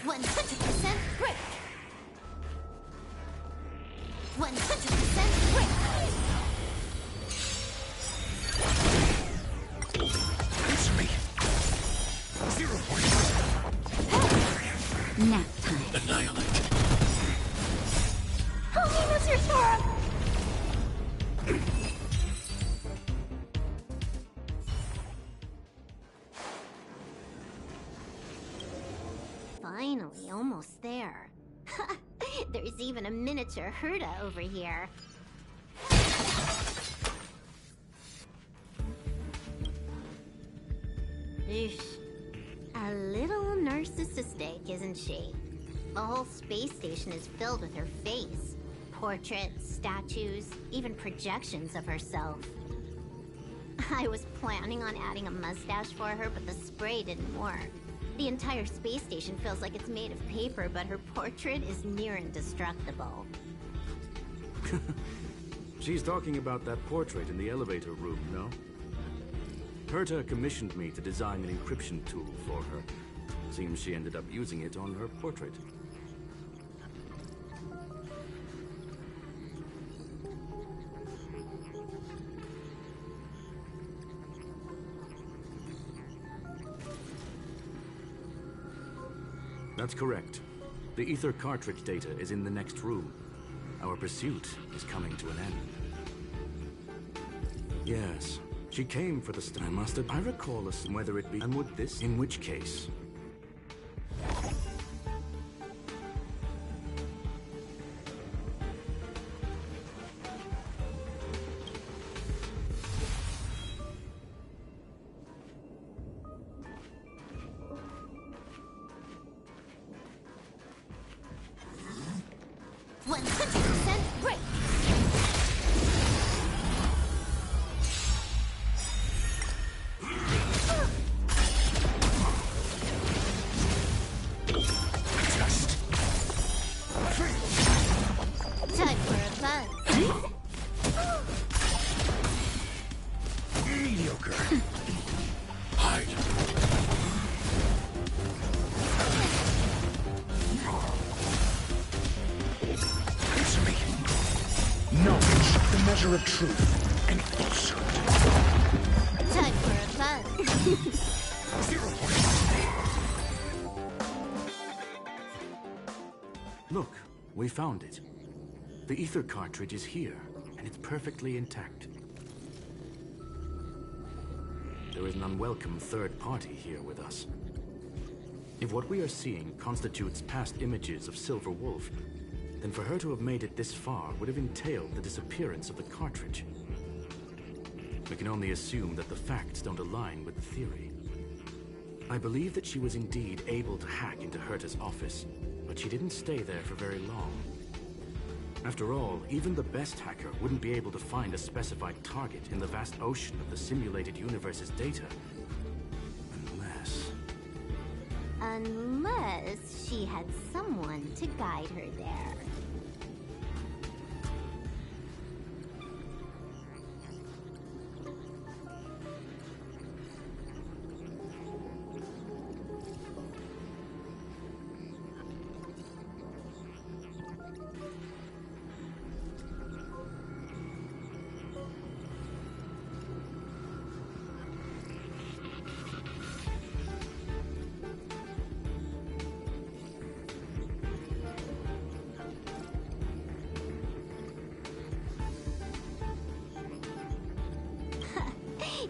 100% break. 100% break. Answer me. 0 points. Nap time. Annihilate. Help me, Mr. Sora! Finally, almost there. There's even a miniature Herta over here. Eesh. A little narcissistic, isn't she? The whole space station is filled with her face. Portraits, statues, even projections of herself. I was planning on adding a mustache for her, but the spray didn't work. The entire space station feels like it's made of paper, but her portrait is near indestructible. She's talking about that portrait in the elevator room, no? Herta commissioned me to design an encryption tool for her. Seems she ended up using it on her portrait. That's correct. The ether cartridge data is in the next room. Our pursuit is coming to an end. Yes, She came for the I must have. I recall us whether it be and would this, in which case. Time for a buzz. Mediocre. Hide. Answer me. Knowledge, the measure of truth, and falsehood. Time for a buzz. 0 points. Look, we found it. The ether cartridge is here, and it's perfectly intact. There is an unwelcome third party here with us. If what we are seeing constitutes past images of Silver Wolf, then for her to have made it this far would have entailed the disappearance of the cartridge. We can only assume that the facts don't align with the theory. I believe that she was indeed able to hack into Herta's office, but she didn't stay there for very long. After all, even the best hacker wouldn't be able to find a specified target in the vast ocean of the simulated universe's data. Unless she had someone to guide her there.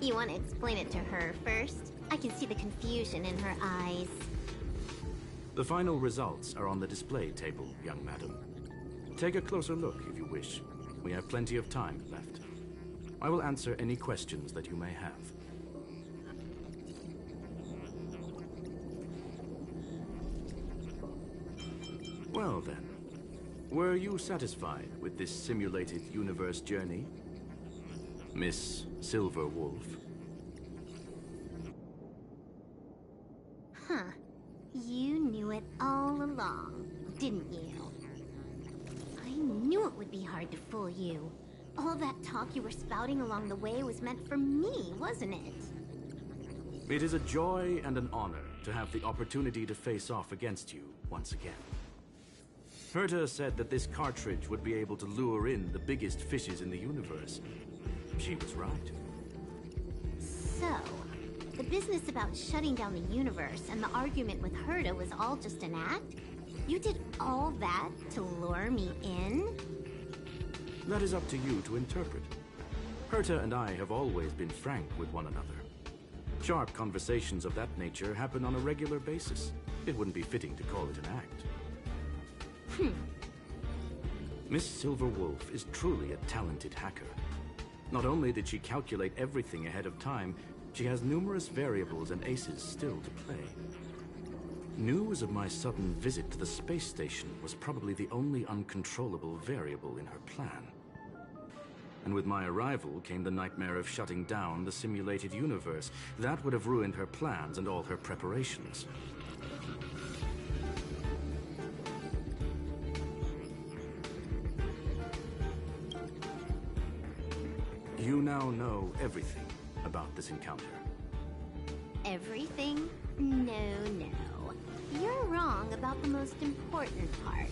You want to explain it to her first? I can see the confusion in her eyes. The final results are on the display table, young madam. Take a closer look if you wish. We have plenty of time left. I will answer any questions that you may have. Well then, were you satisfied with this simulated universe journey, Miss Silver Wolf? Huh. You knew it all along, didn't you? I knew it would be hard to fool you. All that talk you were spouting along the way was meant for me, wasn't it? It is a joy and an honor to have the opportunity to face off against you once again. Herta said that this cartridge would be able to lure in the biggest fishes in the universe. She was right. So, the business about shutting down the universe and the argument with Herta was all just an act? You did all that to lure me in? That is up to you to interpret. Herta and I have always been frank with one another. Sharp conversations of that nature happen on a regular basis. It wouldn't be fitting to call it an act. Miss Silver Wolf is truly a talented hacker. Not only did she calculate everything ahead of time, she has numerous variables and aces still to play. News of my sudden visit to the space station was probably the only uncontrollable variable in her plan. And with my arrival came the nightmare of shutting down the simulated universe. That would have ruined her plans and all her preparations. You now know everything about this encounter. Everything? No. You're wrong about the most important part.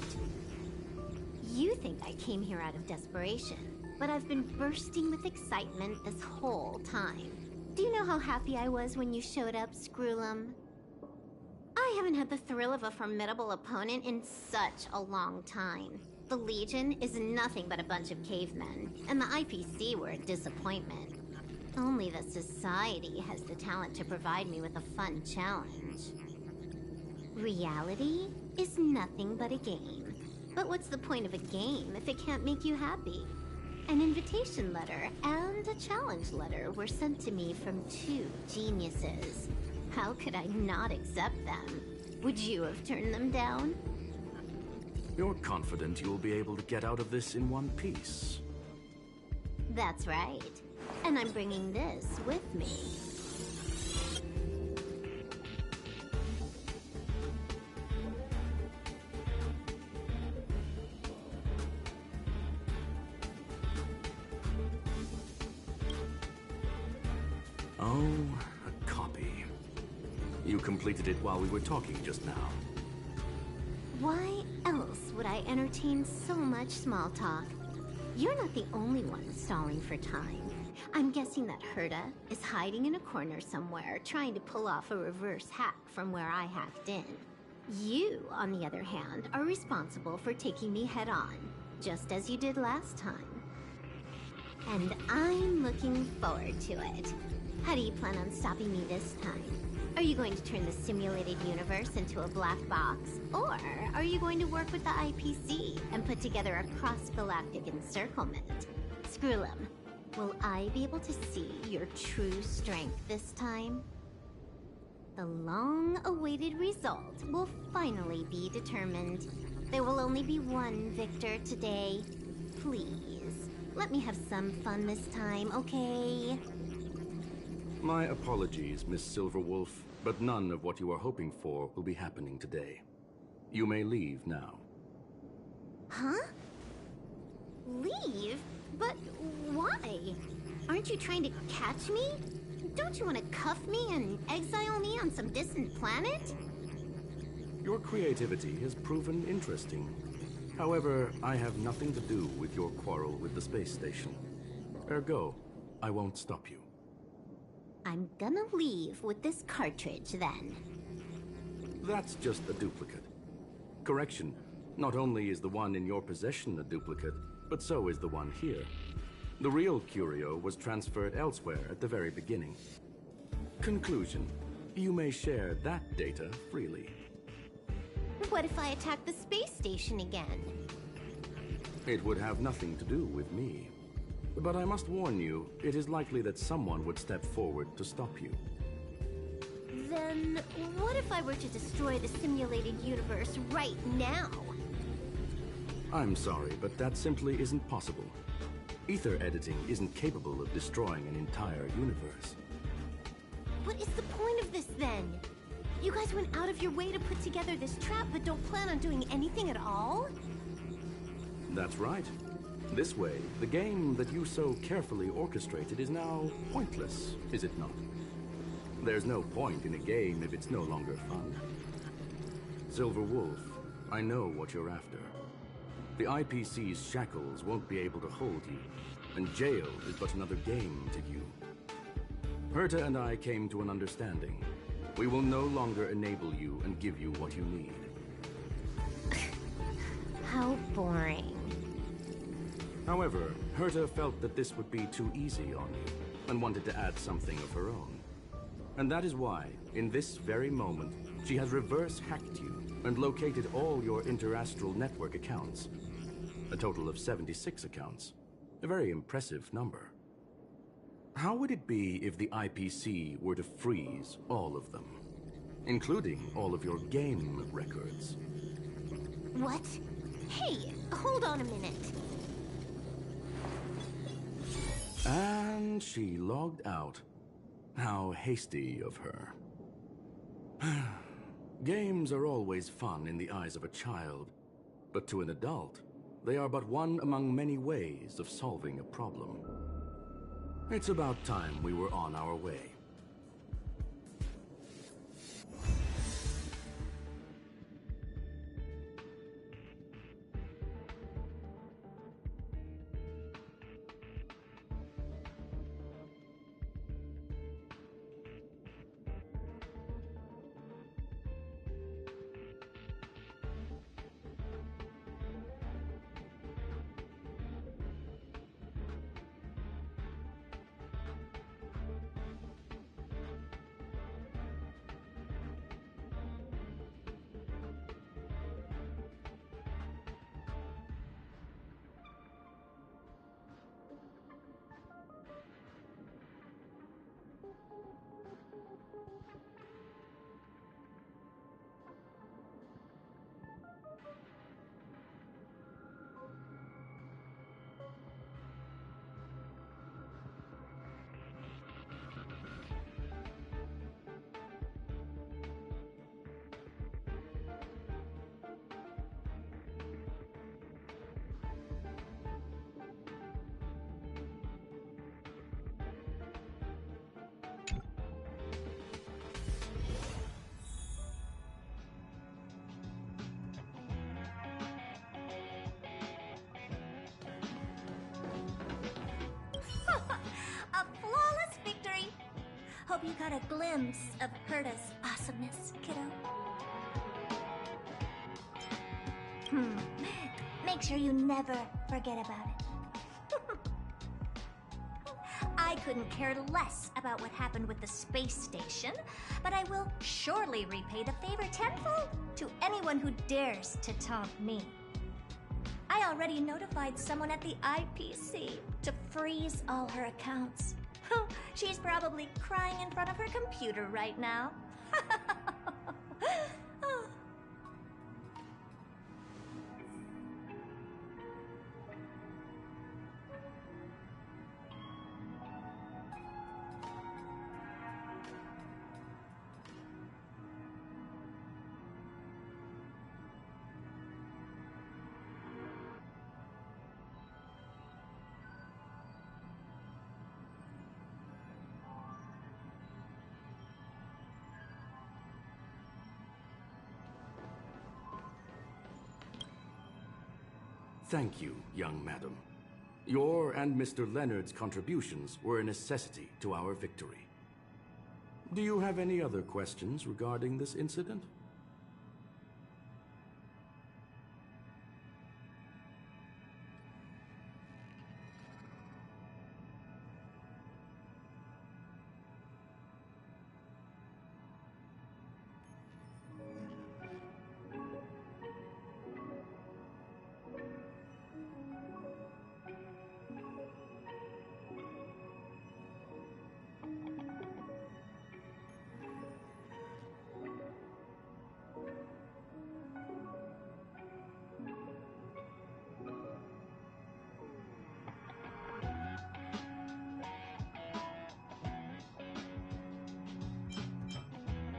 You think I came here out of desperation, but I've been bursting with excitement this whole time. Do you know how happy I was when you showed up, Screwlum? I haven't had the thrill of a formidable opponent in such a long time. The Legion is nothing but a bunch of cavemen, and the IPC were a disappointment. Only the society has the talent to provide me with a fun challenge. Reality is nothing but a game. But what's the point of a game if it can't make you happy? An invitation letter and a challenge letter were sent to me from two geniuses. How could I not accept them? Would you have turned them down? You're confident you'll be able to get out of this in one piece. That's right. And I'm bringing this with me. Oh, a copy. You completed it while we were talking just now. Why else would I entertain so much small talk? You're not the only one stalling for time. I'm guessing that Herta is hiding in a corner somewhere, trying to pull off a reverse hack from where I hacked in. You, on the other hand, are responsible for taking me head on, just as you did last time. And I'm looking forward to it. How do you plan on stopping me this time? Are you going to turn the simulated universe into a black box? Or are you going to work with the IPC and put together a cross-galactic encirclement? Screwlum, will I be able to see your true strength this time? The long-awaited result will finally be determined. There will only be one victor today. Please, let me have some fun this time, okay? My apologies, Miss Silverwolf, but none of what you are hoping for will be happening today. You may leave now. Huh? Leave? But why? Aren't you trying to catch me? Don't you want to cuff me and exile me on some distant planet? Your creativity has proven interesting. However, I have nothing to do with your quarrel with the space station. Ergo, I won't stop you. I'm gonna leave with this cartridge, then. That's just a duplicate. Correction, not only is the one in your possession a duplicate, but so is the one here. The real curio was transferred elsewhere at the very beginning. Conclusion, you may share that data freely. What if I attack the space station again? It would have nothing to do with me. But I must warn you, it is likely that someone would step forward to stop you. Then, what if I were to destroy the simulated universe right now? I'm sorry, but that simply isn't possible. Ether editing isn't capable of destroying an entire universe. What is the point of this, then? You guys went out of your way to put together this trap, but don't plan on doing anything at all? That's right. This way, the game that you so carefully orchestrated is now pointless, is it not? There's no point in a game if it's no longer fun. Silver Wolf, I know what you're after. The IPC's shackles won't be able to hold you, and jail is but another game to you. Herta and I came to an understanding. We will no longer enable you and give you what you need. How boring. However, Herta felt that this would be too easy on you, and wanted to add something of her own. And that is why, in this very moment, she has reverse-hacked you and located all your interastral network accounts. A total of 76 accounts. A very impressive number. How would it be if the IPC were to freeze all of them, including all of your game records? What? Hey, hold on a minute. And she logged out. How hasty of her. Games are always fun in the eyes of a child, but to an adult, they are but one among many ways of solving a problem. It's about time we were on our way. A flawless victory! Hope you got a glimpse of Herta's awesomeness, kiddo. Make sure you never forget about it. I couldn't care less about what happened with the space station, but I will surely repay the favor tenfold to anyone who dares to taunt me. I already notified someone at the IPC to freeze all her accounts. She's probably crying in front of her computer right now. Thank you, young madam. Your and Mr. Leonard's contributions were a necessity to our victory. Do you have any other questions regarding this incident?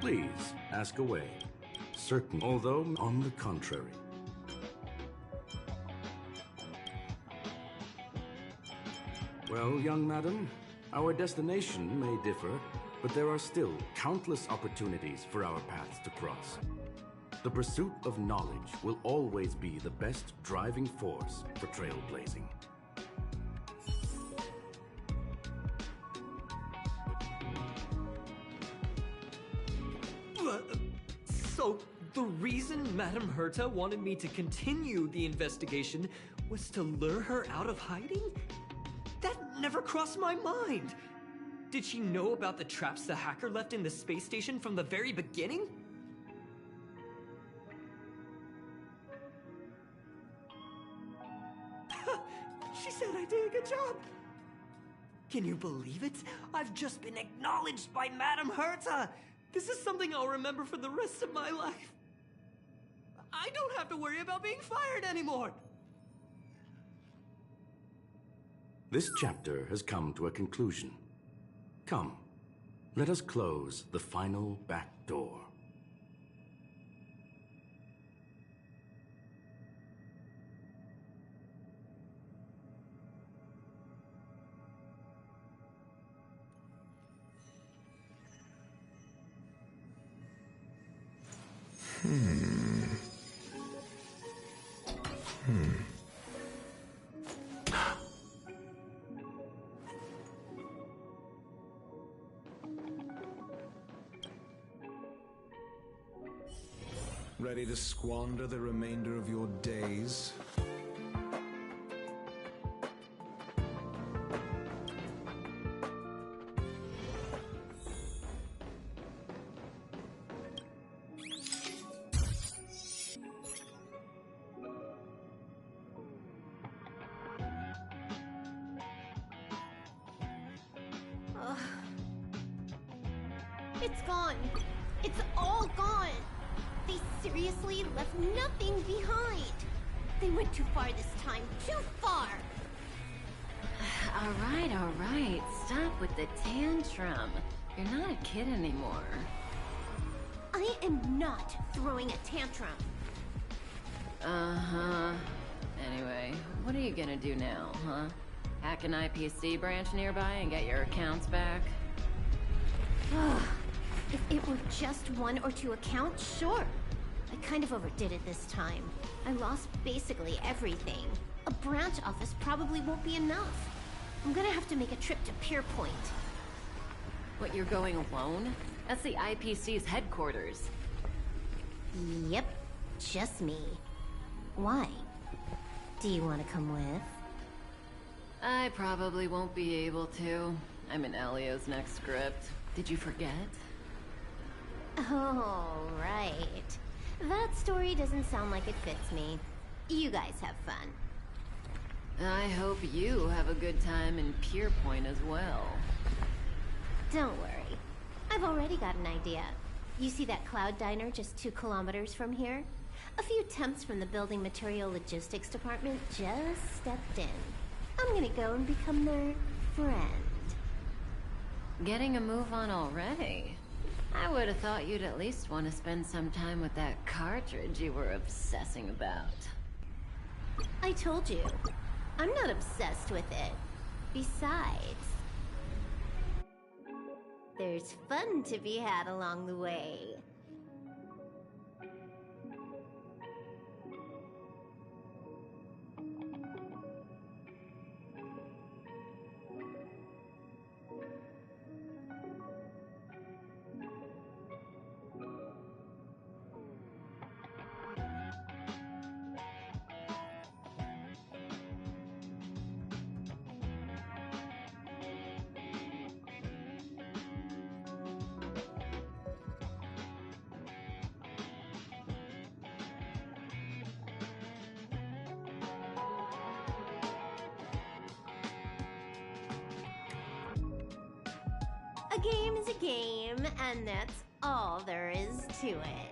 Please, ask away. Certain, although on the contrary. Well, young madam, our destination may differ, but there are still countless opportunities for our paths to cross. The pursuit of knowledge will always be the best driving force for trailblazing. So, the reason Madame Herta wanted me to continue the investigation was to lure her out of hiding? That never crossed my mind! Did she know about the traps the hacker left in the space station from the very beginning? She said I did a good job! Can you believe it? I've just been acknowledged by Madame Herta! This is something I'll remember for the rest of my life. I don't have to worry about being fired anymore! This chapter has come to a conclusion. Come, let us close the final back door. Ready to squander the remainder of your days? It's gone. It's all gone. They seriously left nothing behind. They went too far this time. Too far. All right. Stop with the tantrum. You're not a kid anymore. I am not throwing a tantrum. Uh-huh. Anyway, what are you gonna do now, huh? Hack an IPC branch nearby and get your accounts back? If it were just 1 or 2 accounts, sure. I kind of overdid it this time. I lost basically everything. A branch office probably won't be enough. I'm gonna have to make a trip to Pier Point. What, you're going alone? That's the IPC's headquarters. Yep, just me. Why? Do you want to come with? I probably won't be able to. I'm in Elio's next script. Did you forget? Oh, right. That story doesn't sound like it fits me. You guys have fun. I hope you have a good time in Pier Point as well. Don't worry. I've already got an idea. You see that Cloud Diner just 2 kilometers from here? A few temps from the Building Material Logistics Department just stepped in. I'm gonna go and become their friend. Getting a move on already? I would have thought you'd at least want to spend some time with that cartridge you were obsessing about. I told you. I'm not obsessed with it. Besides, there's fun to be had along the way. A game is a game, and that's all there is to it.